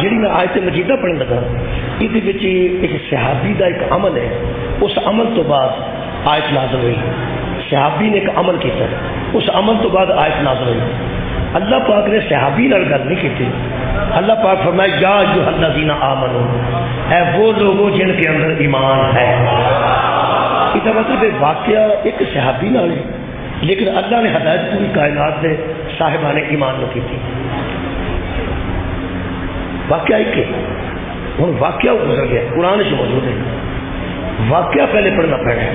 جی میں آیت مجیدہ پڑھن لگا یہ ایک صحابی کا ایک عمل ہے، اس عمل تو بعد آیت نازل ہوئی. صحابی نے ایک عمل کیا، اس عمل تو بعد آیت نازل ہوئی. اللہ پاک نے صحابی نال گل نہیں کی. اللہ پاک فرمایا یا ایھا الذین آمنو، اے وہ لوگوں جن کے اندر ایمان ہے. اس کا مطلب واقعہ ایک صحابی نال ہے، لیکن اللہ نے ہدایت پوری کائنات سے صاحبان ایمان کو کی تھی. واقعہ ایک ہے. ہوں واقعہ گزر گیا، قرآن سے موجود ہے. واقعہ پہلے پڑھنا پڑنا ہے.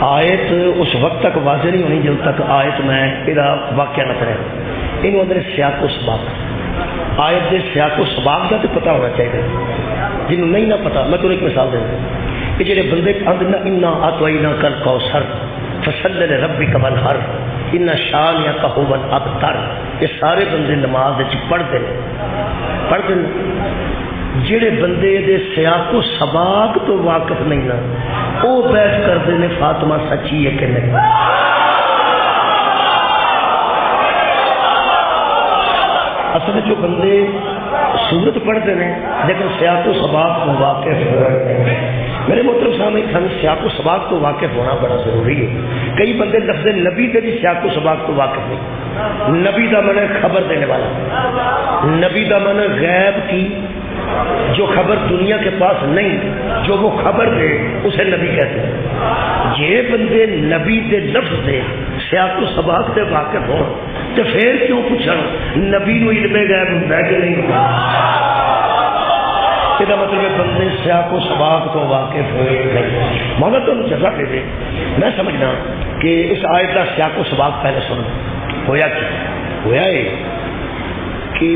آیت اس وقت تک واضح نہیں ہونی جب تک آیت میں یہ واقعہ نہ پڑھے. یہ اندر سیاق و سباق، آیت کے سیاق و سباق کا تو پتہ ہونا چاہیے. جنہوں نہیں نہ پتا، میں تمہیں ایک مثال دوں. کہ جڑے بندے اندر انا اعطیناک کل کوثر فصلی لربک وانحر ان شانئک ھو الابتر، یہ سارے بندے نماز پڑھتے ہیں. جڑے بندے دے سیاق و سباق تو واقف نہیں نا، وہ بیٹھ کرتے ہیں فاطمہ سچی ہے کہ نہیں. اصل جو بندے سورت پڑھتے ہیں لیکن سیاق و سباق کو واقف نہیں. میرے محترم سامنے ہمیں سیاق و سباق تو واقف ہونا بڑا ضروری ہے. کئی بندے لفظ نبی کے بھی سیاق و سباق تو واقف نہیں. نبی کا من ہے خبر دینے والا، نبی کا من غیب کی جو خبر دنیا کے پاس نہیں، جو وہ خبر دے اسے نبی کہتے ہیں. یہ بندے نبی دے لفظ دے سیاق و سباق سے واقف ہو تو پھر کیوں پوچھن نبی نو علم غیب ہوندا ہے کہ نہیں؟ یہ مطلب ہے بندے سیاق و سباق تو واقف ہوئے نہیں. مولا تو جزا دے دے. میں سمجھنا کہ اس آیت کا سیاق و سباق پہلے سن ہویا کہ ہویا ہے کہ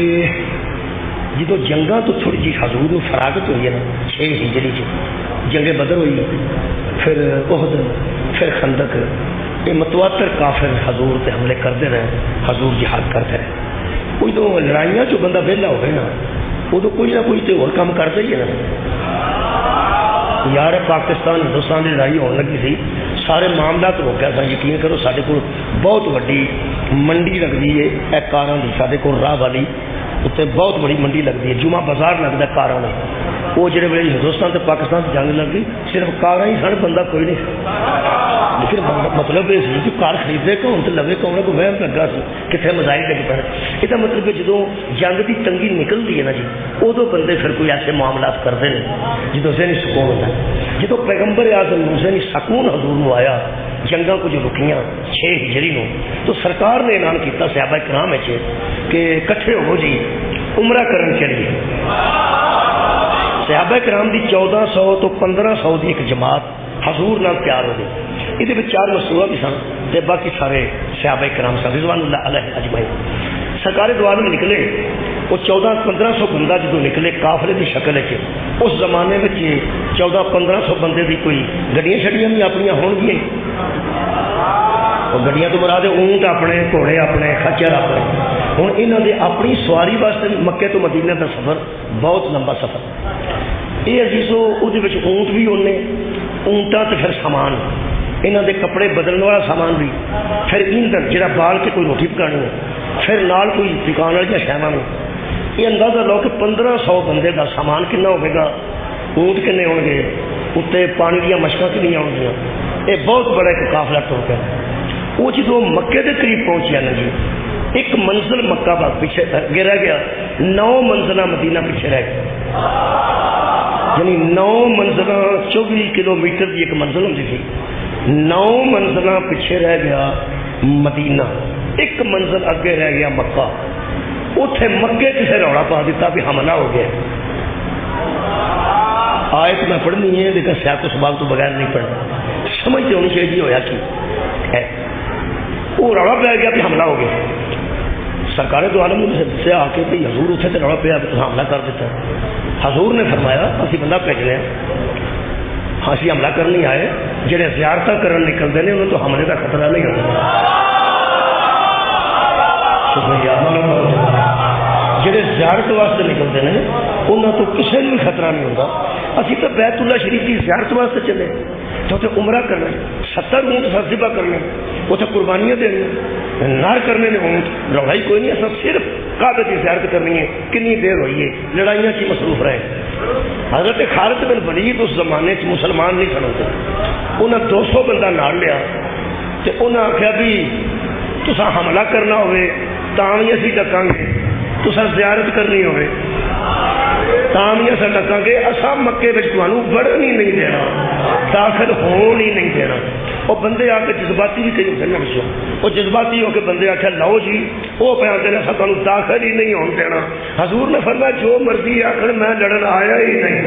جدو جنگاں تو تھوڑی جی حضور کو فراغت ہوئی ہے نا 6 ہجری جنگ بدر ہوئی، پھر احد، پھر خندق، یہ متواتر کافر حضور تے حملے کرتے رہے، حضور جہاد کرتے رہے. کوئی تو لڑائیاں جو بندہ ویلا ہوئے نا وہ تو کوئی نہ کوئی تو اور کام کرتا ہی ہے نا. یار پاکستان ہندوستان کی لڑائی ہونے لگی سی، سارے معاملات ہو گیا. یقین کرو سارے کو بہت وڈی منڈی لگتی ہے کاراں کی، سارے کو راہ والی اتنے بہت بڑی منڈی لگتی ہے، جمعہ بازار لگتا ہے کاراں. وہ جڑے ویلے ہندوستان تے پاکستان سے جنگ لگ گئی صرف کاراں ہی سن، بندہ کوئی نہیں. لیکن مطلب یہ سی کہ کار خریدے کون تو لوے کون کو وہم لگا سی کتنے مزاج لگ پڑے. یہ مطلب جدو جنگ کی تنگی نکلتی ہے نا جی، ادو بندے پھر کوئی ایسے معاملات کرتے ہیں جدو ذہنی سکون ہوتا ہے. جدو پیغمبر اعظم ذہنی سکون حضور نو آیا، جنگاں کچھ رکیاں 6 ہجری نو، تو سرکار نے اعلان کیتا صحابہ کرام کہ کٹھے ہو جی عمرہ کرن چلیے. صحابہ کرام دی 1400 تو 1500 دی ایک جماعت حضور نال تیار ہو گئی. یہ 4 مسئولہ بھی سن تے باقی سارے صحابہ کرام سن رضوان اللہ علیہ اجمعین. سرکار دو عالم نکلے، وہ 1400-1500 بندہ جدو نکلے کافلے کی شکل ہے. اس زمانے میں 1400-1500 بندے کی کوئی گڈیاں شڈیاں بھی اپنی ہون گیا. گڈیاں تو مراد اونٹ اپنے، گھوڑے اپنے، خچر اپنے. ہوں یہاں دے اپنی سواری واسطے مکے تو مدینہ کا سفر بہت لمبا سفر. یہ عزیزو وہ اونٹ بھی ہونے، اونٹاں تو پھر سامان، یہاں دے کپڑے بدلنے والا سامان بھی، پھر ایندھن جہاں بال کے کوئی روٹی پکانی ہے، پھر نال کوئی پکان والی شہواں میں. یہ اندازہ لو کہ 1500 بندے کا سامان کنا ہوگا، اونٹ کنے ہو گے، اتنے پانی دیا مشکاں کنیاں ہو گیا. یہ بہت بڑا ایک قافلہ ٹر گیا. وہ جدو مکے کے قریب پہنچیا نا جی، ایک منزل مکہ بعد پیچھے رہ گیا، 9 منزلہ مدینہ پیچھے رہ گیا. یعنی 9 منزلہ 24 کلومیٹر کی ایک منزل ہوتی تھی، 9 منزلہ پیچھے رہ گیا مدینہ، ایک منزل اگے رہ گیا مکہ. اتنے مکے کسی روڑا پا دیتا بھی حملہ ہو گیا. آیت میں پڑھنی ہے لیکن سیاق و سباق تو بغیر نہیں پڑھنا. سمجھتے ہونی چاہیے ہویا کی ہے. وہ روڑا پہ گیا کہ حملہ ہو گیا. سرکار دو عالم سے آ کے بھی حضور اتنے تو روڑا پہ حملہ کر دیتا. حضور نے فرمایا اسی بندہ بھیج رہے ہیں، اسی حملہ کرنے آئے. جہے زیارت کرن نکلتے ہیں انہوں تو حملے کا خطرہ نہیں ہوتا. جہے زیارت واسطے نکلتے ہیں انہوں تو کسی بھی خطرہ نہیں ہوتا. اسی تو بیت اللہ شریف کی زیارت واسطے چلے تو اتنے عمرہ کرنا، 70 اونٹ ذبح کرنے، اتنے قربانیاں دینی، نار کرنے نے اونٹ، روڑائی کوئی نہیں. اصل صرف کعبے کی زیارت کرنی ہے، کنی دیر ہوئی ہے، لڑائیاں کی مصروف رہے۔ حضرت خالد بن ولید اس زمانے چ مسلمان نہیں سن ہوتے، انہیں 200 بندہ نال لیا تے انہیں آخیا بھی تسا حملہ کرنا ہوئے تاں بھی اسی ڈکاں گے، تسا زیارت کرنی ہوئے تاں بھی اصا ڈکاں گے، اساں مکے وچ تانوں وڑن ہی نہیں دینا، داخل ہون ہی نہیں دینا۔ وہ بندے آ کے جذباتی بھی کئی ہوتے ہیں، وہ جذباتی ہو کے بندے آخیا لو جی وہ پہ آتے ہیں اصا تمہیں داخل ہی نہیں ہون دینا۔ حضور نے فرمایا جو مرضی آخر میں لڑن آیا ہی نہیں،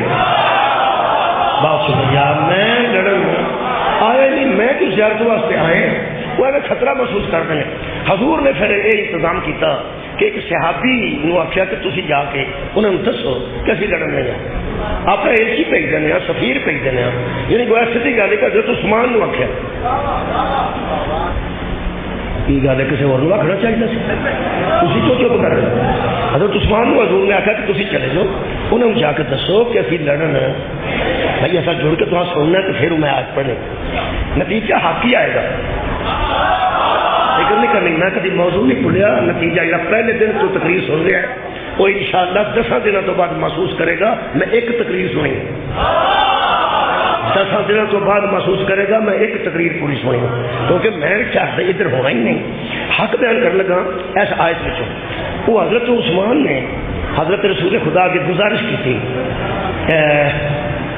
بات سنیا میں لڑن آیا نہیں، میں تو زیارت واسطے آئے ہیں۔ وہ ایسے خطرہ محسوس کرتے ہیں۔ حضور نے پھر یہ انتظام کیتا کہ ایک صحابی نو آخیا کہ تسی جا کے انہوں نے دسو کہ اسی لڑن نہیں جا، آپ ایلچی بھیج دینے ہیں، سفیر بھیج دینے ہیں، یعنی گویا سیدھی گل ہے کہ حضرت عثمان نو آخیا یہ گل ہے کسی اور آخنا چاہیے سی، تھی کیوں چپ کر رہے؟ حضرت عثمان نو حضور نے آخیا کہ تسی چلے جاؤ، انہوں نے جا کے دسو کہ اسی لڑن بھائی ایسا جڑ کے تمہیں سننا تو پھر میں آج پڑھنے نتیجہ حق ہی آئے گا۔ فکر نہیں کرنی، میں کبھی موضوع نہیں بھولیا، نتیجہ یہ پہلے دن تو تقریر سن رہا ہے وہ انشاءاللہ 10 دنوں تو بعد محسوس کرے گا میں ایک تقریر سنی، 10 دنوں تو بعد محسوس کرے گا میں ایک تقریر پوری سنی، کیونکہ میں چاہتا ادھر ہونا ہی نہیں، حق بیان کرنے لگا ایسا آیت میں وہ حضرت عثمان نے حضرت رسول خدا کی گزارش کی تھی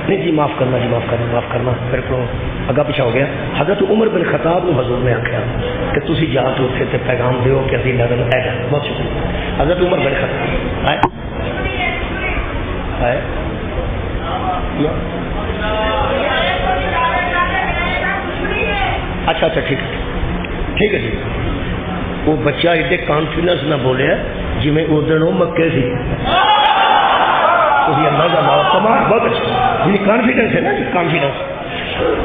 نہیں جی معاف کرنا، جی معاف کرنا میرے کو اگا پیچھا ہو گیا۔ حضرت عمر بن خطاب کو حضور نے آخیا کہ تسی جا کے اتنے تے پیغام دیو کہ اسی لڑن ہے گا۔ بہت شکریہ۔ حضرت عمر بن خطاب آئے اچھا ٹھیک ہے جی۔ وہ بچہ ایڈے کانفیڈنس نہ بولے جی میں اس دن وہ مکے سی، اندازہ لاؤ کمال بہت اچھا، یعنی کانفیڈنس ہے نا جی، کانفیڈنس۔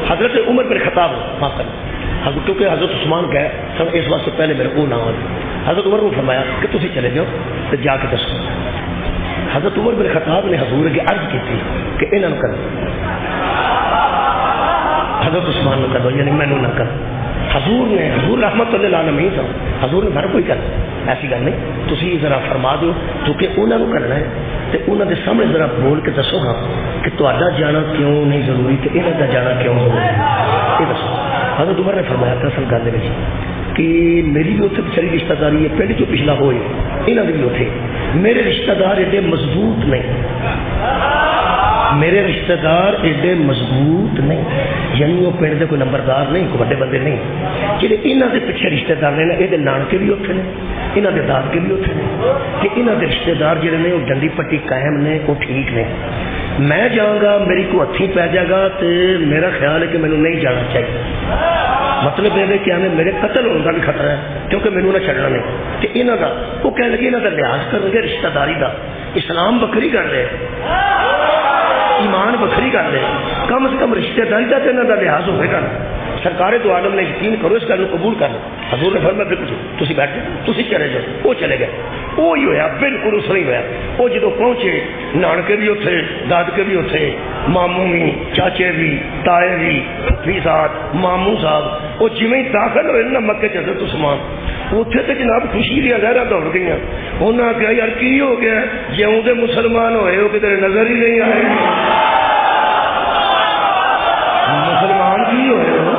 حضرت عمر بن خطاب معاف کرنا کیونکہ حضرت عثمان گئے سب اس واسطے پہلے میرے کو نہ ہو، حضرت عمر کو فرمایا کہ تسی چلے جاؤ تو جا کے دسو۔ حضرت عمر بن خطاب نے حضور کی عرض کی تھی کہ انہوں نے کرو، حضرت عثمان نے کرو یعنی میں نہ کر۔ حضور رحمت اللہ العالمین تھا، حضور نے ہر کوئی کر ایسی گل نہیں، تسی ذرا فرما دو کیونکہ انہوں نے کرنا ہے تو انہوں نے سامنے ذرا بول کے دسو ہاں کہ تہاڈا جانا کیوں نہیں ضروری کہ انہوں کا جانا کیوں ضروری ہے، یہ دسو۔ حضرت عمر نے فرمایا اصل گل ہے کہ میری بھی اتنے بچاری رشتہ داری ہے، پہلے جو پچھلا ہوئے یہاں بھی اتنے میرے رشتہ دار ایڈے مضبوط نہیں، میرے رشتہ دار ایڈے مضبوط نہیں، یعنی وہ پنڈ کے کوئی نمبردار نہیں، کوئی بڑے بندے نہیں، جہے یہاں کے پیچھے رشتہ دار نے یہ نانکے بھی اتنے نے، یہاں کے دادکے بھی اتنے نے، کہ یہاں کے رشتہ دار جہے نے وہ ڈنڈی پٹی قائم نے، وہ ٹھیک نے۔ میں جاؤں گا میری کو ہاتھی پی جائے گا تو میرا خیال ہے کہ مینوں نہیں جانا چاہیے، مطلب یہ کہ ہمیں میرے قتل ہونے کا بھی خطرہ ہے کیونکہ مینوں نہ چڑھنا نہیں کہ یہاں کا وہ کہنے لگے یہاں کا لحاظ کریں گے رشتہ داری کا، اسلام بکری کر دے، ایمان بکری کر دے، کم از کم رشتہ داری کا یہاں کا لحاظ ہوئے گا۔ سرکار تو عالم نے یقین کرو اس گل کو قبول کر لو۔ حضور نے فرمایا بالکل تسی بیٹھے تسی چلے جاؤ، وہ چلے گئے، وہی ہوا بالکل اس نہیں ہوا۔ وہ جدو پہنچے نانکے بھی اتنے، دادکے بھی اتنے، ماموں بھی، چاچے بھی، تائے بھی صاحب، ماموں صاحب، وہ جویں داخل ہوئے نا مکے چ حضرت عثمان اتنے تو جناب خوشی دیا لہرا دوڑ گئی۔ انہوں نے کہا یار کی ہو گیا جیوں دے مسلمان ہوئے ہو کہ تیرے نظر ہی نہیں آئے، مسلمان کی ہوئے ہو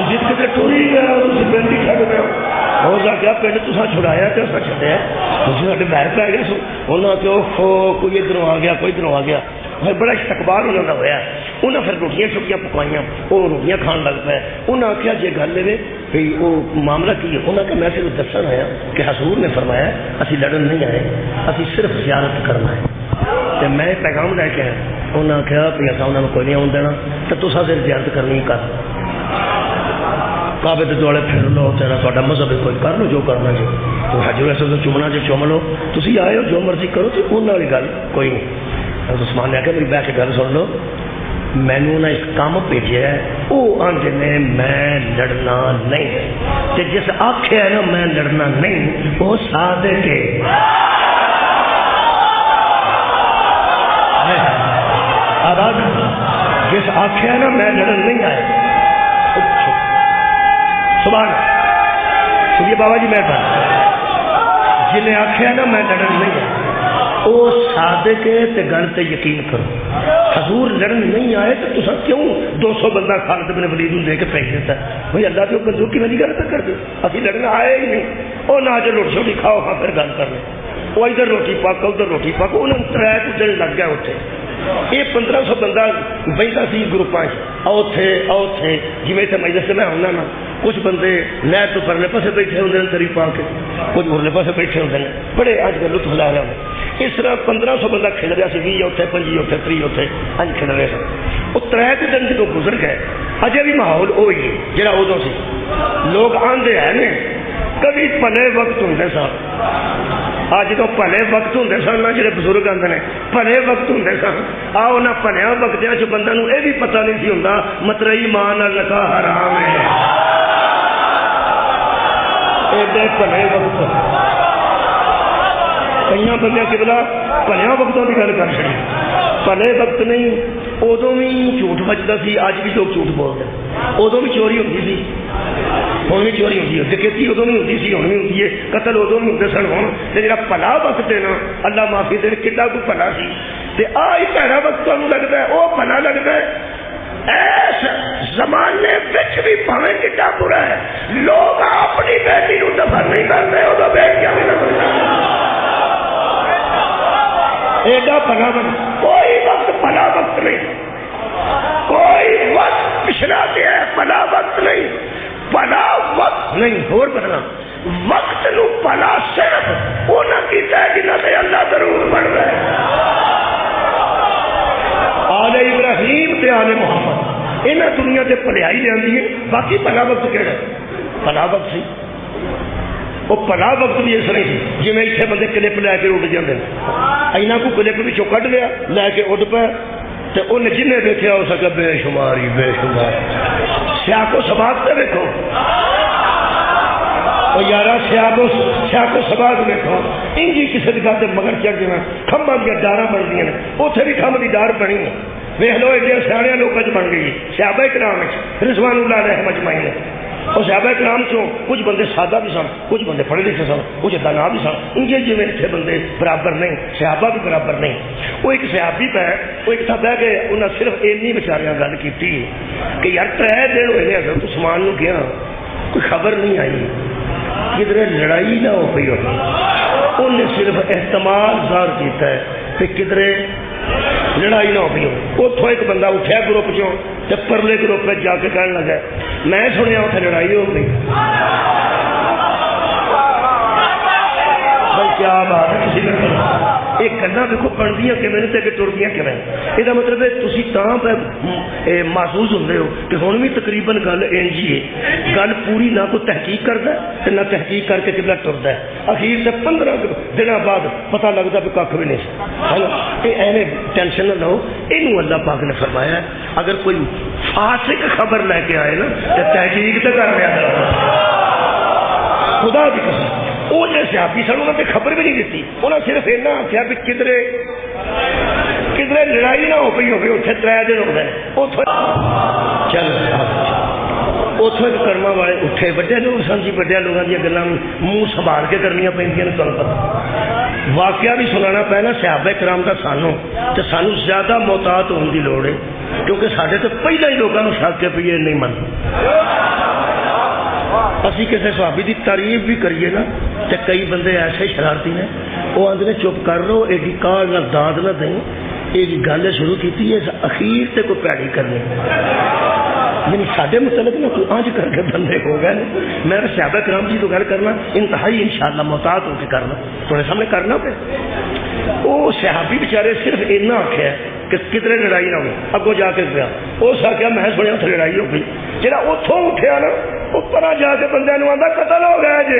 جس کتنے ٹوری گیا پنڈ ہی چڑھ گئے ہو کیا پنڈ تصا چھڑایا تو اصا چڑیا تھی سارے بیر پی گئے سو انہوں نے کہ کوئی ادھروں آ گیا کوئی ادھروں آ گیا، بڑا استقبال انہوں کا ہوا۔ انہیں پھر روٹیاں شکیاں پکوائیاں، وہ روٹیاں کھان لگ پائے۔ انہیں آخیا جی گل ہے بھائی وہ معاملہ کی ہے، انہوں نے میں صرف دسن آیا کہ حضور نے فرمایا اسی لڑن نہیں آئے، اسی صرف زیارت کرنا ہے، تو میں پیغام لے کے آیا۔ انہوں نے آخیا بھی اصا انہوں نے کوئی نہیں آن دینا تو تصا صرف زیارت کرنی کر، کعبے کے دوڑے پھر لو، تیرا تا مذہب کوئی کر لو جو کرنا جی، تو حجر اسود چومنا جی چوم لو، تھی آئے ہو جو مرضی کرو، تو انہوں والی گل کوئی نہیں۔ عثمان نے آخیا میری بہ کے گل سن لو، مینوں نہ اس کام بھیجا وہ آدھے نے میں لڑنا نہیں، تے جس آخیا نا میں لڑنا نہیں وہ صادق ہے۔ جس آخیا نا میں لڑن نہیں آیا سبحان سنیے بابا جی مہربانی جنہیں آخیا نا میں لڑن نہیں آیا وہ صادق ہے تے گل تے یقین کرو. حضور لڑن نہیں آئے تو تصا کیوں 200 بندہ خالد بن ولید دے کے پھینک دیتا ہے؟ بھائی اللہ کے اوپر جو کی میری گل کر دو ابھی لڑنا آئے ہی نہیں. وہ نہ جو روٹی چھوٹی کھاؤ ہاں پھر گل کر لیں. وہ ادھر روٹی پک ادھر روٹی پک انہوں نے 3 دن لگ گیا اتنے. یہ 1500 بندہ بہتا سی گروپاں اوتھے جی اتنے مجلس سے میں آنا نا کچھ بندے نہر تو پرلے پاسے بیٹھے ہوتے ہیں دری پا کے کچھ ارلے پاسے بیٹھے ہوتے ہیں بڑے اج کل لطف لا رہے ہیں. اس طرح 1500 بندہ کھیل رہا سی 20 اتنے 25 اتنے 30 اتنے اج کھیل رہے سن. وہ 3 دن جدو گزر گئے اجے بھی ماحول وہی ہے جہاں ادو سی. لوگ آندے ہیں نا کبھی پلے وقت ہوں سن اج تو پلے وقت ہوں سن نہ جڑے بزرگ آتے ہیں پلے وقت ہوں سن. آؤ نہ پلیا وقت چ بندہ یہ بھی پتہ نہیں سی ہوں مترئی ماں نکاح حرام ہے. ایڈے پلے وقت کئی بندے قبلہ پلیا وقتوں کی گل کر چڑی. پلے وقت نہیں ادو بھی جھوٹ بچتا سی اج بھی لوگ جھوٹ بولتے ہیں. ادو بھی چوری ہوتی سی ہوں بھی چوری ہوتی ہے. ڈکیتی ادو بھی ہوتی سی ہوں بھی ہوتی ہے. قتل ادو بھی ہوتے سن ہوں. جا پلا وقت ہے نا اللہ معافی دے کتا کو پلا سی آئی پیڑا وقت تمہیں لگتا ہے وہ پلا لگتا ہے. ایس زمانے بھی پاویں کتا برا ہے لوگ اپنی بیٹی کو دفن نہیں کرتے وہ بیٹیاں بھی نہ ایڈا پلا وقت. کوئی وقت پلا وقت نہیں. کوئی وقت پچھلا دیا ہے پلا وقت نہیں. پلا وقت نہیں اور بدلا وقت نو پلا صرف انہاں کیتا ہے جنہاں سے اللہ ضرور بڑھ رہا ہے. آل ابراہیم تے آل محمد انہاں دنیا تے پلیائی جاندی ہے. باقی پلا وقت کیڑا پلا وقت سی. وہ پلا وقت بھی اس نہیں سی جی میں اتنے بندے کلپ لے کے اڈ جاتے ہیں. اینا کو کلپ بھی کٹ لیا لے کے اڈ پہ تو انہیں جنہیں دیکھا ہو سکا بے شماری بے شمار. سیاق و سباق تے دیکھو یارا سیاق و سباق دیکھو انجی کسی دکھا تے مگر چڑھ جانا کھمبا دیا ڈارا بن گئی اتنے بھی کھمب کی ڈار بنی ویخ لو ایڈیا سیاح لوگوں بن گئی. صحابہ کرام رضوان اللہ علیہ مجمعین اور صحابہ کرام چوں کچھ بندے سادہ بھی سن کچھ بندے پڑھے لکھے سن کچھ دانا بھی سن. انجے جی اتنے بندے برابر نہیں صحابہ بھی برابر نہیں. وہ ایک صحابی پہ وہ ایک تھا بہ کے انہیں صرف اینی بیچاریاں گل کی کہ یار 3 دن ہوئے حضرت عثمان نو گیا کوئی خبر نہیں آئی کدھر لڑائی نہ ہو پئی. انہیں صرف احتمال ظاہر کیتا ہے کہ کدھر لڑائی نہ ہو پئی. اتوں ایک بندہ اٹھا گروپ چوں تے پرلے گروپ میں جا کے کہنے لگا میں سنیا اتنے لڑائی ہو گئی. بھائی کیا بات ہے کسی نے یہ گلا دیکھو بنتی کہ ٹرتی کہ یہ مطلب ہے تھی پہ محسوس ہوتے ہو کہ ہوں بھی تقریباً گل انج ہی ہے. گل پوری نہ کوئی تحقیق کرتا ہے نہ تحقیق کر کے کتنا ٹرتا ہے. اخیر سے 15 دنوں بعد پتہ لگتا بھی کھ بھی نہیں ہے نا. یہ ایویں ٹینشن نہ لو. یہ اللہ پاک نے فرمایا اگر کوئی فاسق خبر لے کے آئے نا تو تحقیق تو کر رہا خدا کی قسم. وہ جیسے آپ سن انہوں نے خبر بھی نہیں دیتی. انہوں نے صرف اینا آخیا بھی کدھر لڑائی نہ ہو پی ہوگی اتنے 3 دن ہو گئے. چل اتوں ایک کرما والے اٹھے وڈیا لوگ سن جی وڈیا لوگوں دیا گلیں منہ سنبھال کے کرنی پہ تمہیں پتا. واقعہ بھی سنانا پہنا صحابہ کرام کا سانوں تو سانو زیادہ محتاط ہونے کی لوڑ ہے کیونکہ سارے تو پہلے ہی لوگوں کو شک کے پہ یہ نہیں من. اسی کسی صحابی کی تعریف بھی کریے نا تو کئی بندے ایسے شرارتی نے وہ آدھے نے چپ کر لو ایڈی کال نہ دانت نہ دیں یہ گل شروع کی اخیر سے کوئی پیڑی کرنی یعنی سارے متعلق نا کوئی آج کر کے بندے ہو گئے. میں صحابہ کرام جی تو گل کرنا انتہائی انشاءاللہ محتاط ہو کے کرنا تھوڑے سامنے کرنا پہ. وہ صحابی بیچارے صرف اینا آخیا کہ کتنے لڑائی نہ ہوئی. اگوں جا کے گیا اس آخیا میں سنیا اتنے لڑائی ہو گئی. جا اتوں اٹھیا نا اوپر جا کے بندے آتا قتل ہو گیا جی.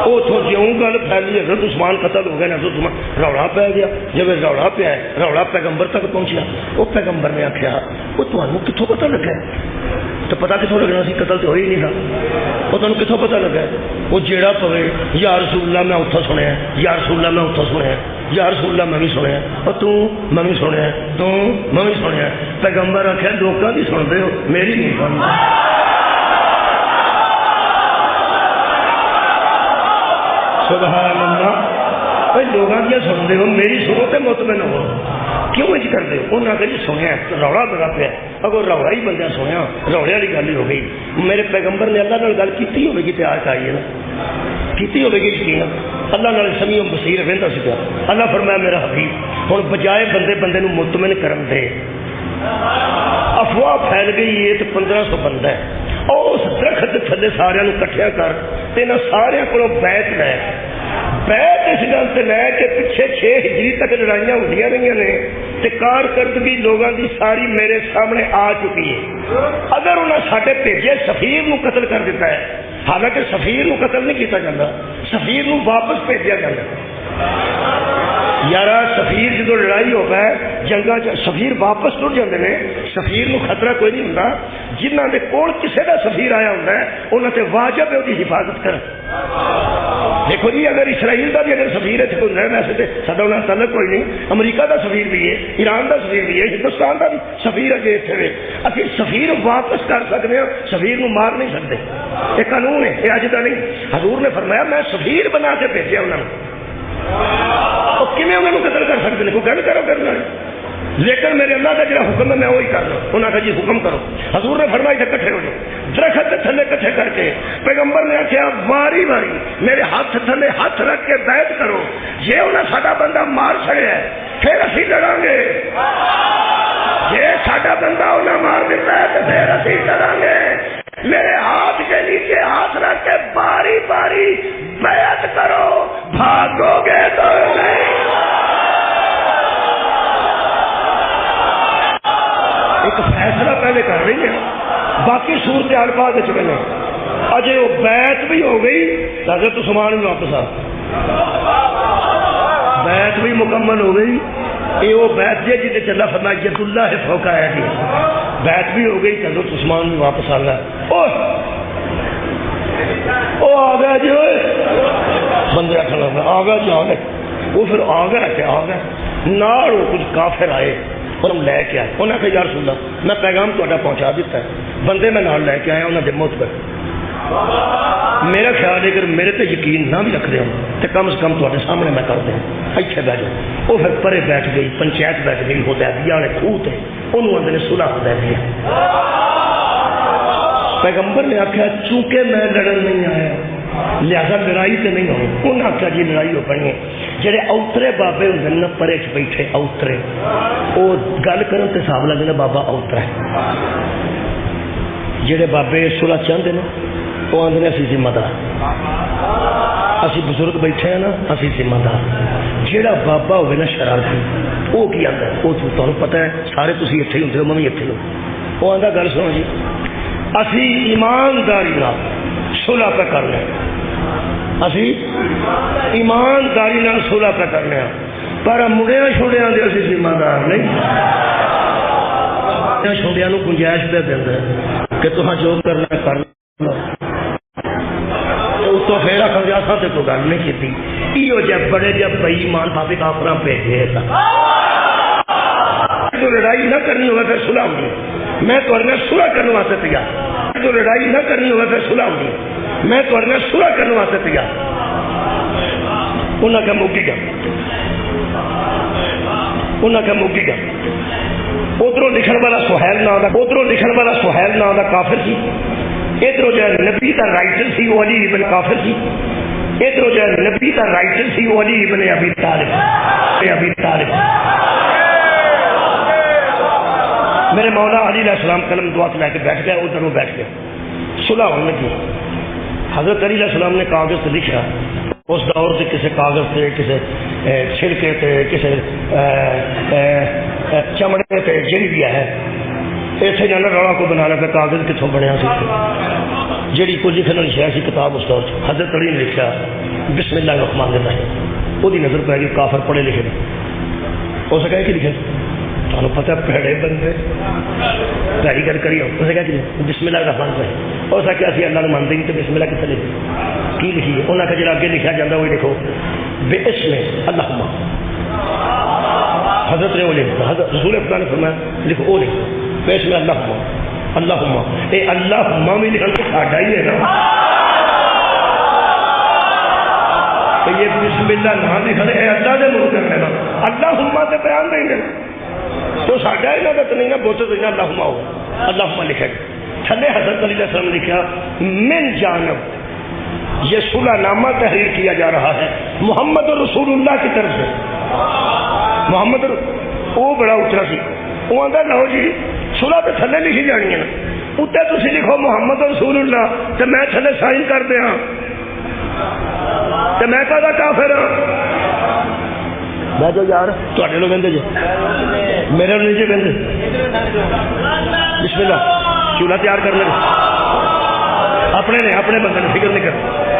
اتوں جیوں گل پھیلی حضرت عثمان قتل ہو گیا حضرت عثمان روڑا پی گیا. جب روڑا پیا روڑا پیغمبر تک پہنچیا. وہ پیغمبر نے آخیا وہ تمہیں کتوں پتا لگا تو پتا کتوں لگنا سی قتل تو ہو ہی نہیں تھا. وہ تمہیں کتوں پتا لگا وہ جیڑا پوے یا رسول اللہ میں اتوں سنیا یا رسول اللہ میں اتوں سنیا یا رسول اللہ میں بھی سنیا اور میں بھی سنیا میں بھی سنیا. پیغمبر آخیا لوگوں کی سنتے ہو میری نہیں سنتے. سبحان اللہ. لوگوں کی سنتے ہو میری سنو تو مطمئن ہو کیوں انج کرتے ہو؟ انہوں نے جی سنیا رولا بڑا پیا اگر رولا ہی بندہ سنیا روڑے والی گل ہی ہو گئی. میرے پیغمبر نے اللہ نال گل کی ہوگی تے آج آئی ہے نا کی ہوگی یقین اللہ نال سمیع بصیر رہندا سی پیا. اللہ فرمایا میرا حبیب ہن بجائے بندے بندے نو مطمئن کرن دے افواہ پھیل گئی ہے تو 1500 بندہ ہے اور اس درخت تھلے سارے کٹھیا کر تین سارے کو بیت لے بیت اس گل سے لے کے پیچھے 6 ہجری تک لڑائیاں ہوتی رہی نے تے کارکردگی لوگوں کی ساری میرے سامنے آ چکی ہے. اگر انہیں سارے بھیجے سفیر نو قتل کر دیتا ہے حالانکہ سفیر نو قتل نہیں کیتا جاتا سفیر نو واپس بھیجا جاتا. یار سفیر جدو لڑائی ہو گئے جنگا سفیر واپس ٹر جاتے ہیں سفیر نو خطرہ کوئی نہیں ہوتا جنہ کے کول کسی کا سفیر آیا ہوتا ہے انہوں نے واجب ہے وہ حفاظت کر. دیکھو جی اگر اسرائیل کا بھی اگر سفیر ہے کوئی رہنا ویسے تو سدا انہیں تعلق کوئی نہیں. امریکہ کا سفیر بھی ہے ایران کا سفیر بھی ہے ہندوستان کا بھی سفیر ہے اتنے ابھی سفیر واپس کر سکتے ہیں سفیر نو مار نہیں سکتے. یہ قانون ہے یہ اج کا نہیں. حضور نے فرمایا میں سفیر بنا کے بھیجا انہوں نے انہوں قتل کر سکتے ہیں کوئی گل کرو کرنا لیکن میرے اللہ کا جڑا حکم ہے میں وہی کر لوں. انہوں نے جی حکم کرو. حضور نے فرمایا تھے کٹھے ہو جاؤ درخت کے تھلے کٹھے کر کے پیغمبر نے آخیا واری واری میرے ہاتھ تھلے ہاتھ رکھ کے بیعت کرو جی انہیں ساڈا بندہ مار چڑیا پھر اسی لڑا گے جی ساڈا بندہ انہیں مار دیتا ہے تو پھر اسی لڑا گے. میرے ہاتھ کے نیچے ہاتھ رکھ کے باری باری بیعت کرو بھاگو گے تو نہیں. ایک فیصلہ پہلے کر رہی ہے باقی صورتحال بعد چلے اجے وہ بیعت بھی ہو گئی حضرت عثمان بھی واپس آ بیعت بھی مکمل ہو گئی. یہ وہ بیعت جی جی چلا فرمایا ید اللہ ہے فوقا ہے جی بیعت بھی ہو گئی حضرت عثمان بھی واپس آ گیا. آ گیا جی بندے آخر لگا آ گیا جی آ گئے وہ پھر آ گیا نال کچھ کافر آئے اور ہم لے کے آئے. انہوں نے کہا یا رسول اللہ میں پیغام تا پہنچا دیتا ہے بندے میں نال لے کے آیا انہوں نے موت پر میرا خیال ہے اگر میرے تے یقین نہ بھی رکھ رہے ہو تو کم از کم تے سامنے میں کر دیں اتنے بہ جاؤ. وہ پھر پرے بیٹھ گئی پنچایت بیٹھ گئی حدیبیہ والے خوہ تے انہوں آدھے صلح حدیبیہ. پیغمبر نے آخیا چونکہ میں لڑن نہیں آیا لہذا لڑائی تو نہیں ہونی. انہیں آخیا جی لڑائی ہو پڑنی ہے. جڑے اوترے بابے ہوں نا پرے چ بیٹھے اوترے وہ گل کرن تے حساب لگے بابا اوترا ہے. جڑے بابے صلح چاہتے ہیں وہ آدھے اسی ذمہ دار اسی بزرگ بیٹھے ہیں نا اسی ذمہ دار. جہاں بابا ہوئے نا شرارتی وہ کی آتا ہے وہ تمہیں پتہ ہے سارے تھی اتنے ہی ہوں میں بھی اتنے ہوں. وہ آتا گل سنو جی اسی ایمانداری صلح پہ کرنا اسی ایمانداری صلح پہ کرنے پر مڑیا چھوڑیا دے اسی ذمہ دار نہیں. چھوڑیا گنجائش پہ دینا کہ تمہیں جو کرنا کر لو تو پھر آخر سے تو گل نہیں کی جب بڑے جب بئی مان بابے کافر بھیجے تو لڑائی نہ کرنی ہوگا پھر صلح ہوگی. میں تمہیں صلح کرنے واسطے تیار تو لڑائی نہ کرنی ہوگا پھر صلح ہوگی. میں تمہیں صلح کرنے واسطے تیار. انہیں کہ موکی گا انہیں کہ موکی گا. ادھر لکھن والا سہیل نام کا ادھر لکھن والا سہیل نام کا کافر سی. ادھر جو نبی کا رائٹر سی وہ علی ابن کافر سی. ادھر جو نبی کا رائٹر سی وہ علی ابن ابی طالب. میرے مولا علی علیہ السلام قلم دعا لے کے بیٹھ گیا ادھر وہ بیٹھ گیا صلح ہونے لگی. حضرت علی علیہ السلام نے کاغذ لکھا اس دور سے کسی کاغذ سے کسی چھلکے سے کسی چمڑے سے جڑی بھی ہے اتنے جانا رولا کو بنا لگا کاغذ کتوں بنیا جیڑی کوئی لکھنے والی شاید سی کتاب اس دور حضرت علی نے لکھا بسم اللہ الرحمن الرحیم. وہ نظر پہ گئی کافر پڑھے لکھے ہو سکا کہ لکھے تمہیں پتا پیڑے بندے پیاری گل کری اسے کہا کہ بسم اللہ الرحمن الرحیم ہو سکے اسی اللہ کو مانتے نہیں تو بسم اللہ کتنے لکھی کی لکھی ہے. انہوں نے جڑا اگے لکھا جاتا وہی دیکھو بے اسم اللہم. حضرت نے وہ لکھا حضرت رسول خدا نے فرمایا لکھو وہ لکھو بے اسم اللہم اللہم. اے اللہم بھی لکھنا تو ساڈا ہی ہے نا یہ بسم اللہ نہ لکھنے اے اللہ دے منہ کر لینا اللہ ہما تے بیان دیں گے تو ساڈا یہاں کا تو نہیں نا بہت تو اللہ ہما ہو اللہ ہما لکھے گا تھلے حضرت علی علیہ السلام نے لکھا من جانب یہ صلح نامہ تحریر کیا جا رہا ہے محمد رسول اللہ کی طرف سے محمد وہ بڑا اچھا سی وہ آتا لو جی صلح تو تھلے لکھی جانی ہے نا اتنے تھی لکھو محمد رسول اللہ تو میں تھلے سائن کر دیا تو میں کہا کافر ہاں میں جو یار تھوڑے لوگ کہتے جی میرے نہیں جی کہتے بسم اللہ چولہا تیار کر لیں اپنے نے اپنے بندے نے فکر نہیں کرتے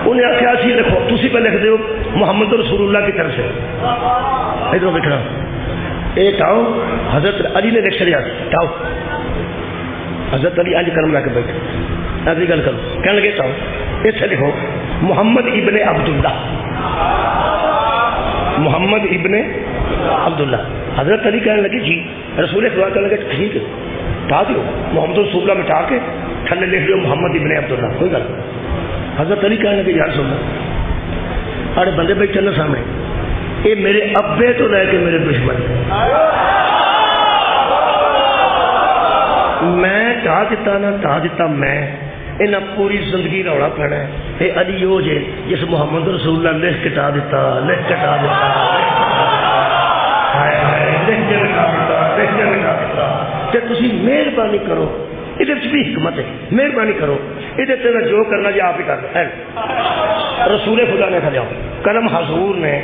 انہیں آخیا سی لکھو تھی پہ لکھ دو محمد رسول اللہ کی طرف سے ادھر لکھنا ایک آؤ حضرت علی نے لکھ چڑیا آؤ حضرت علی اج کرم لا کے بیٹھے ایسی گل کرو کہنے لگے چاہو اتنے لکھو محمد ابن عبداللہ محمد ابن عبداللہ حضرت علی کہنے لگے جی رسول خدا کہنے لگے ٹھیک ہے ٹھا دو محمد رسول اللہ مٹا کے تھلے لکھ دو محمد ابن عبداللہ کوئی گل حضرت علی کہنے لگے یار سننا اڑے بندے بیٹھے نا سامنے یہ میرے ابے تو لے کے میرے دشمن میں ٹھا دیتا نہ ٹھا دیتا میں انہیں پوری زندگی رولا پینا ہے یہ علی وہ جے جس محمد رسول اللہ لکھ کے ٹھا دیتا لکھ کے ٹھا دیتا لکھ کے لکھا دیتا لکھ کے لکھا دیتا کہ تسی مہربانی کرو یہ بھی حکمت ہے مہربانی کرو یہ جو کرنا جی آپ ہی کر رسول خدا نے کھا قلم حضور نے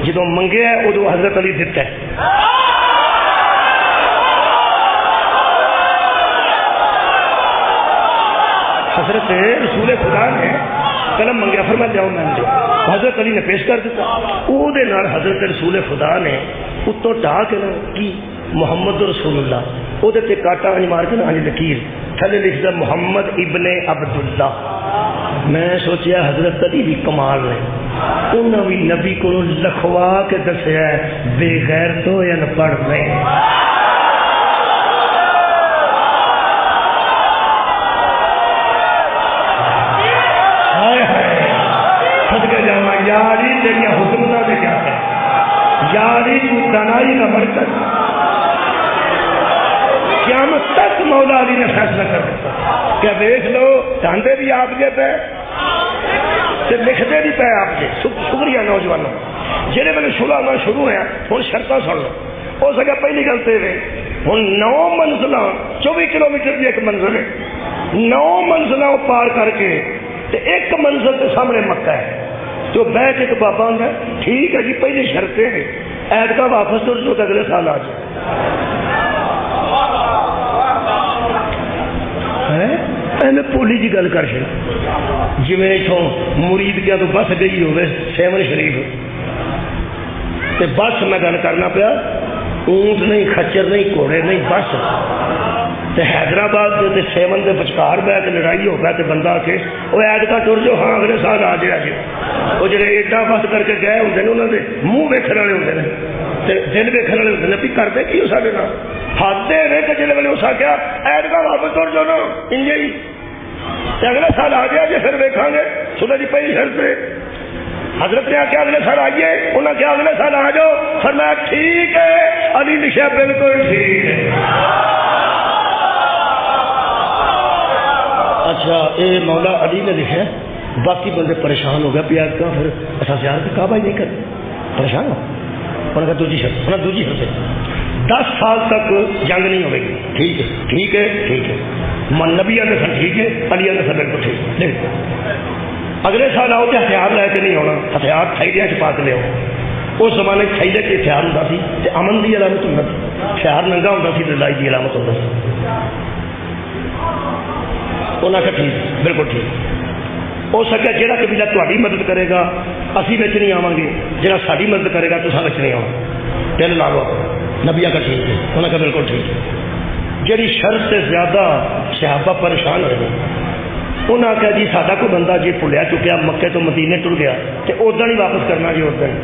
جدو منگے ہے ادو حضرت علی دیتا ہے حضرت رسول خدا نے قلم منگیا فرما جاؤ میں دے حضرت علی نے پیش کر دیتا او دے نال حضرت رسول خدا نے اتو ٹا کے نا کی محمد رسول اللہ او دے تے کاٹا انج مار کے نا انج لکیر تھلے لکھ دا محمد ابن عبداللہ میں سوچیا حضرت علی بھی کمال نے انہوں بھی نبی کو لکھوا کے دسیا بے غیر تو یا نہ پڑھ نہیں یاری تیری حکمت میں کیا ہے یاری تو دانائی کا مرکز قیامت تک مولا علی نے فیصلہ کر دیتا کیا دیکھ لو چاندے بھی آپ کے پہ لکھتے بھی پہ آپ کے شکریہ نوجوانوں جہے میں شروع ہونا شروع ہے ہوں شرطیں سن لو ہو سکے پہلی گل تو ہوں 9 منزل 24 کلومیٹر کی ایک منزل ہے 9 منزل پار کر کے ایک منزل کے سامنے مکہ ہے جو بیٹھ ایک بابا ہوں ٹھیک ہے جی پہلی شرطیں ہیں ایتکا واپس تو اگلے سال آ جائے پولی جی گل کر جی اتوں مرید کیا تو بس گئی ہوئے سیون شریف تے بس میں گل کرنا پیا اونٹ نہیں خچر نہیں گھوڑے نہیں بس تے حیدرآباد کے سیون کے بچکار بہ کے لڑائی ہو گیا تے بندہ آ کے وہ ایتکا ٹر جو ہاں اگلے سال آ جائے جی وہ جڑے ایڈا بس کر کے گئے ہوتے ہیں انہوں نے منہ ویکھن والے ہوتے ہیں دل ویکھن والے ہوتے ہیں بھی کرتے کی سارے نام ہاتھ دے رہے کہ جلے والے اس آخیا ایتکا واپس ٹر جو نا انج ہی اگلے سال آ گیا جی پھر ویکھاں گے سنا جی پہلی شرط پہ حضرت نے آخیا اگلے سال آئیے انہوں نے کیا اگلے سال آ جاؤ فرمایا ٹھیک ہے علی لکھا بالکل ٹھیک ہے اچھا یہ مولا علی نے لکھا باقی بندے پریشان ہو گیا پیا کا پھر ایسا زیارت کعبہ ہی نہیں کرتے پریشان ہو انہوں نے کہا دوسری شرط انہوں نے دوسری شرط 10 سال تک جنگ نہیں ہوئے گی ٹھیک ہے ٹھیک ہے ٹھیک ہے من نبی آنے سن ٹھیک ہے علی آنے سن بالکل ٹھیک ہے اگلے سال آؤ تو ہتھیار لے کے نہیں ہونا ہتھیار تھیلیاں چ پا کے لے اس زمانے تھیلے کے ہتھیار ہوتا سی تے امن کی علامت ہوتا سی ہتھیار ننگا ہوتا سی تے لڑائی کی علامت ہوتا سی انہوں نے کہا ٹھیک بالکل ٹھیک ہو سکے جہاں قبیلہ تاری مدد کرے گا اسی بچ نہیں آواں گے جہاں ساری مدد کرے گا تو سب بچ نہیں آؤں دل لا لو نبیا کا ٹھیک ہے انہوں نے کہا بالکل ٹھیک ہے جہی شرط سے زیادہ صحابہ پریشان ہوئے انہوں نے کہا جی ساڈا کوئی بندہ جی بھولیا چکیا مکے تو مدینے ٹر گیا تو ادھر ہی واپس کرنا جی ادھر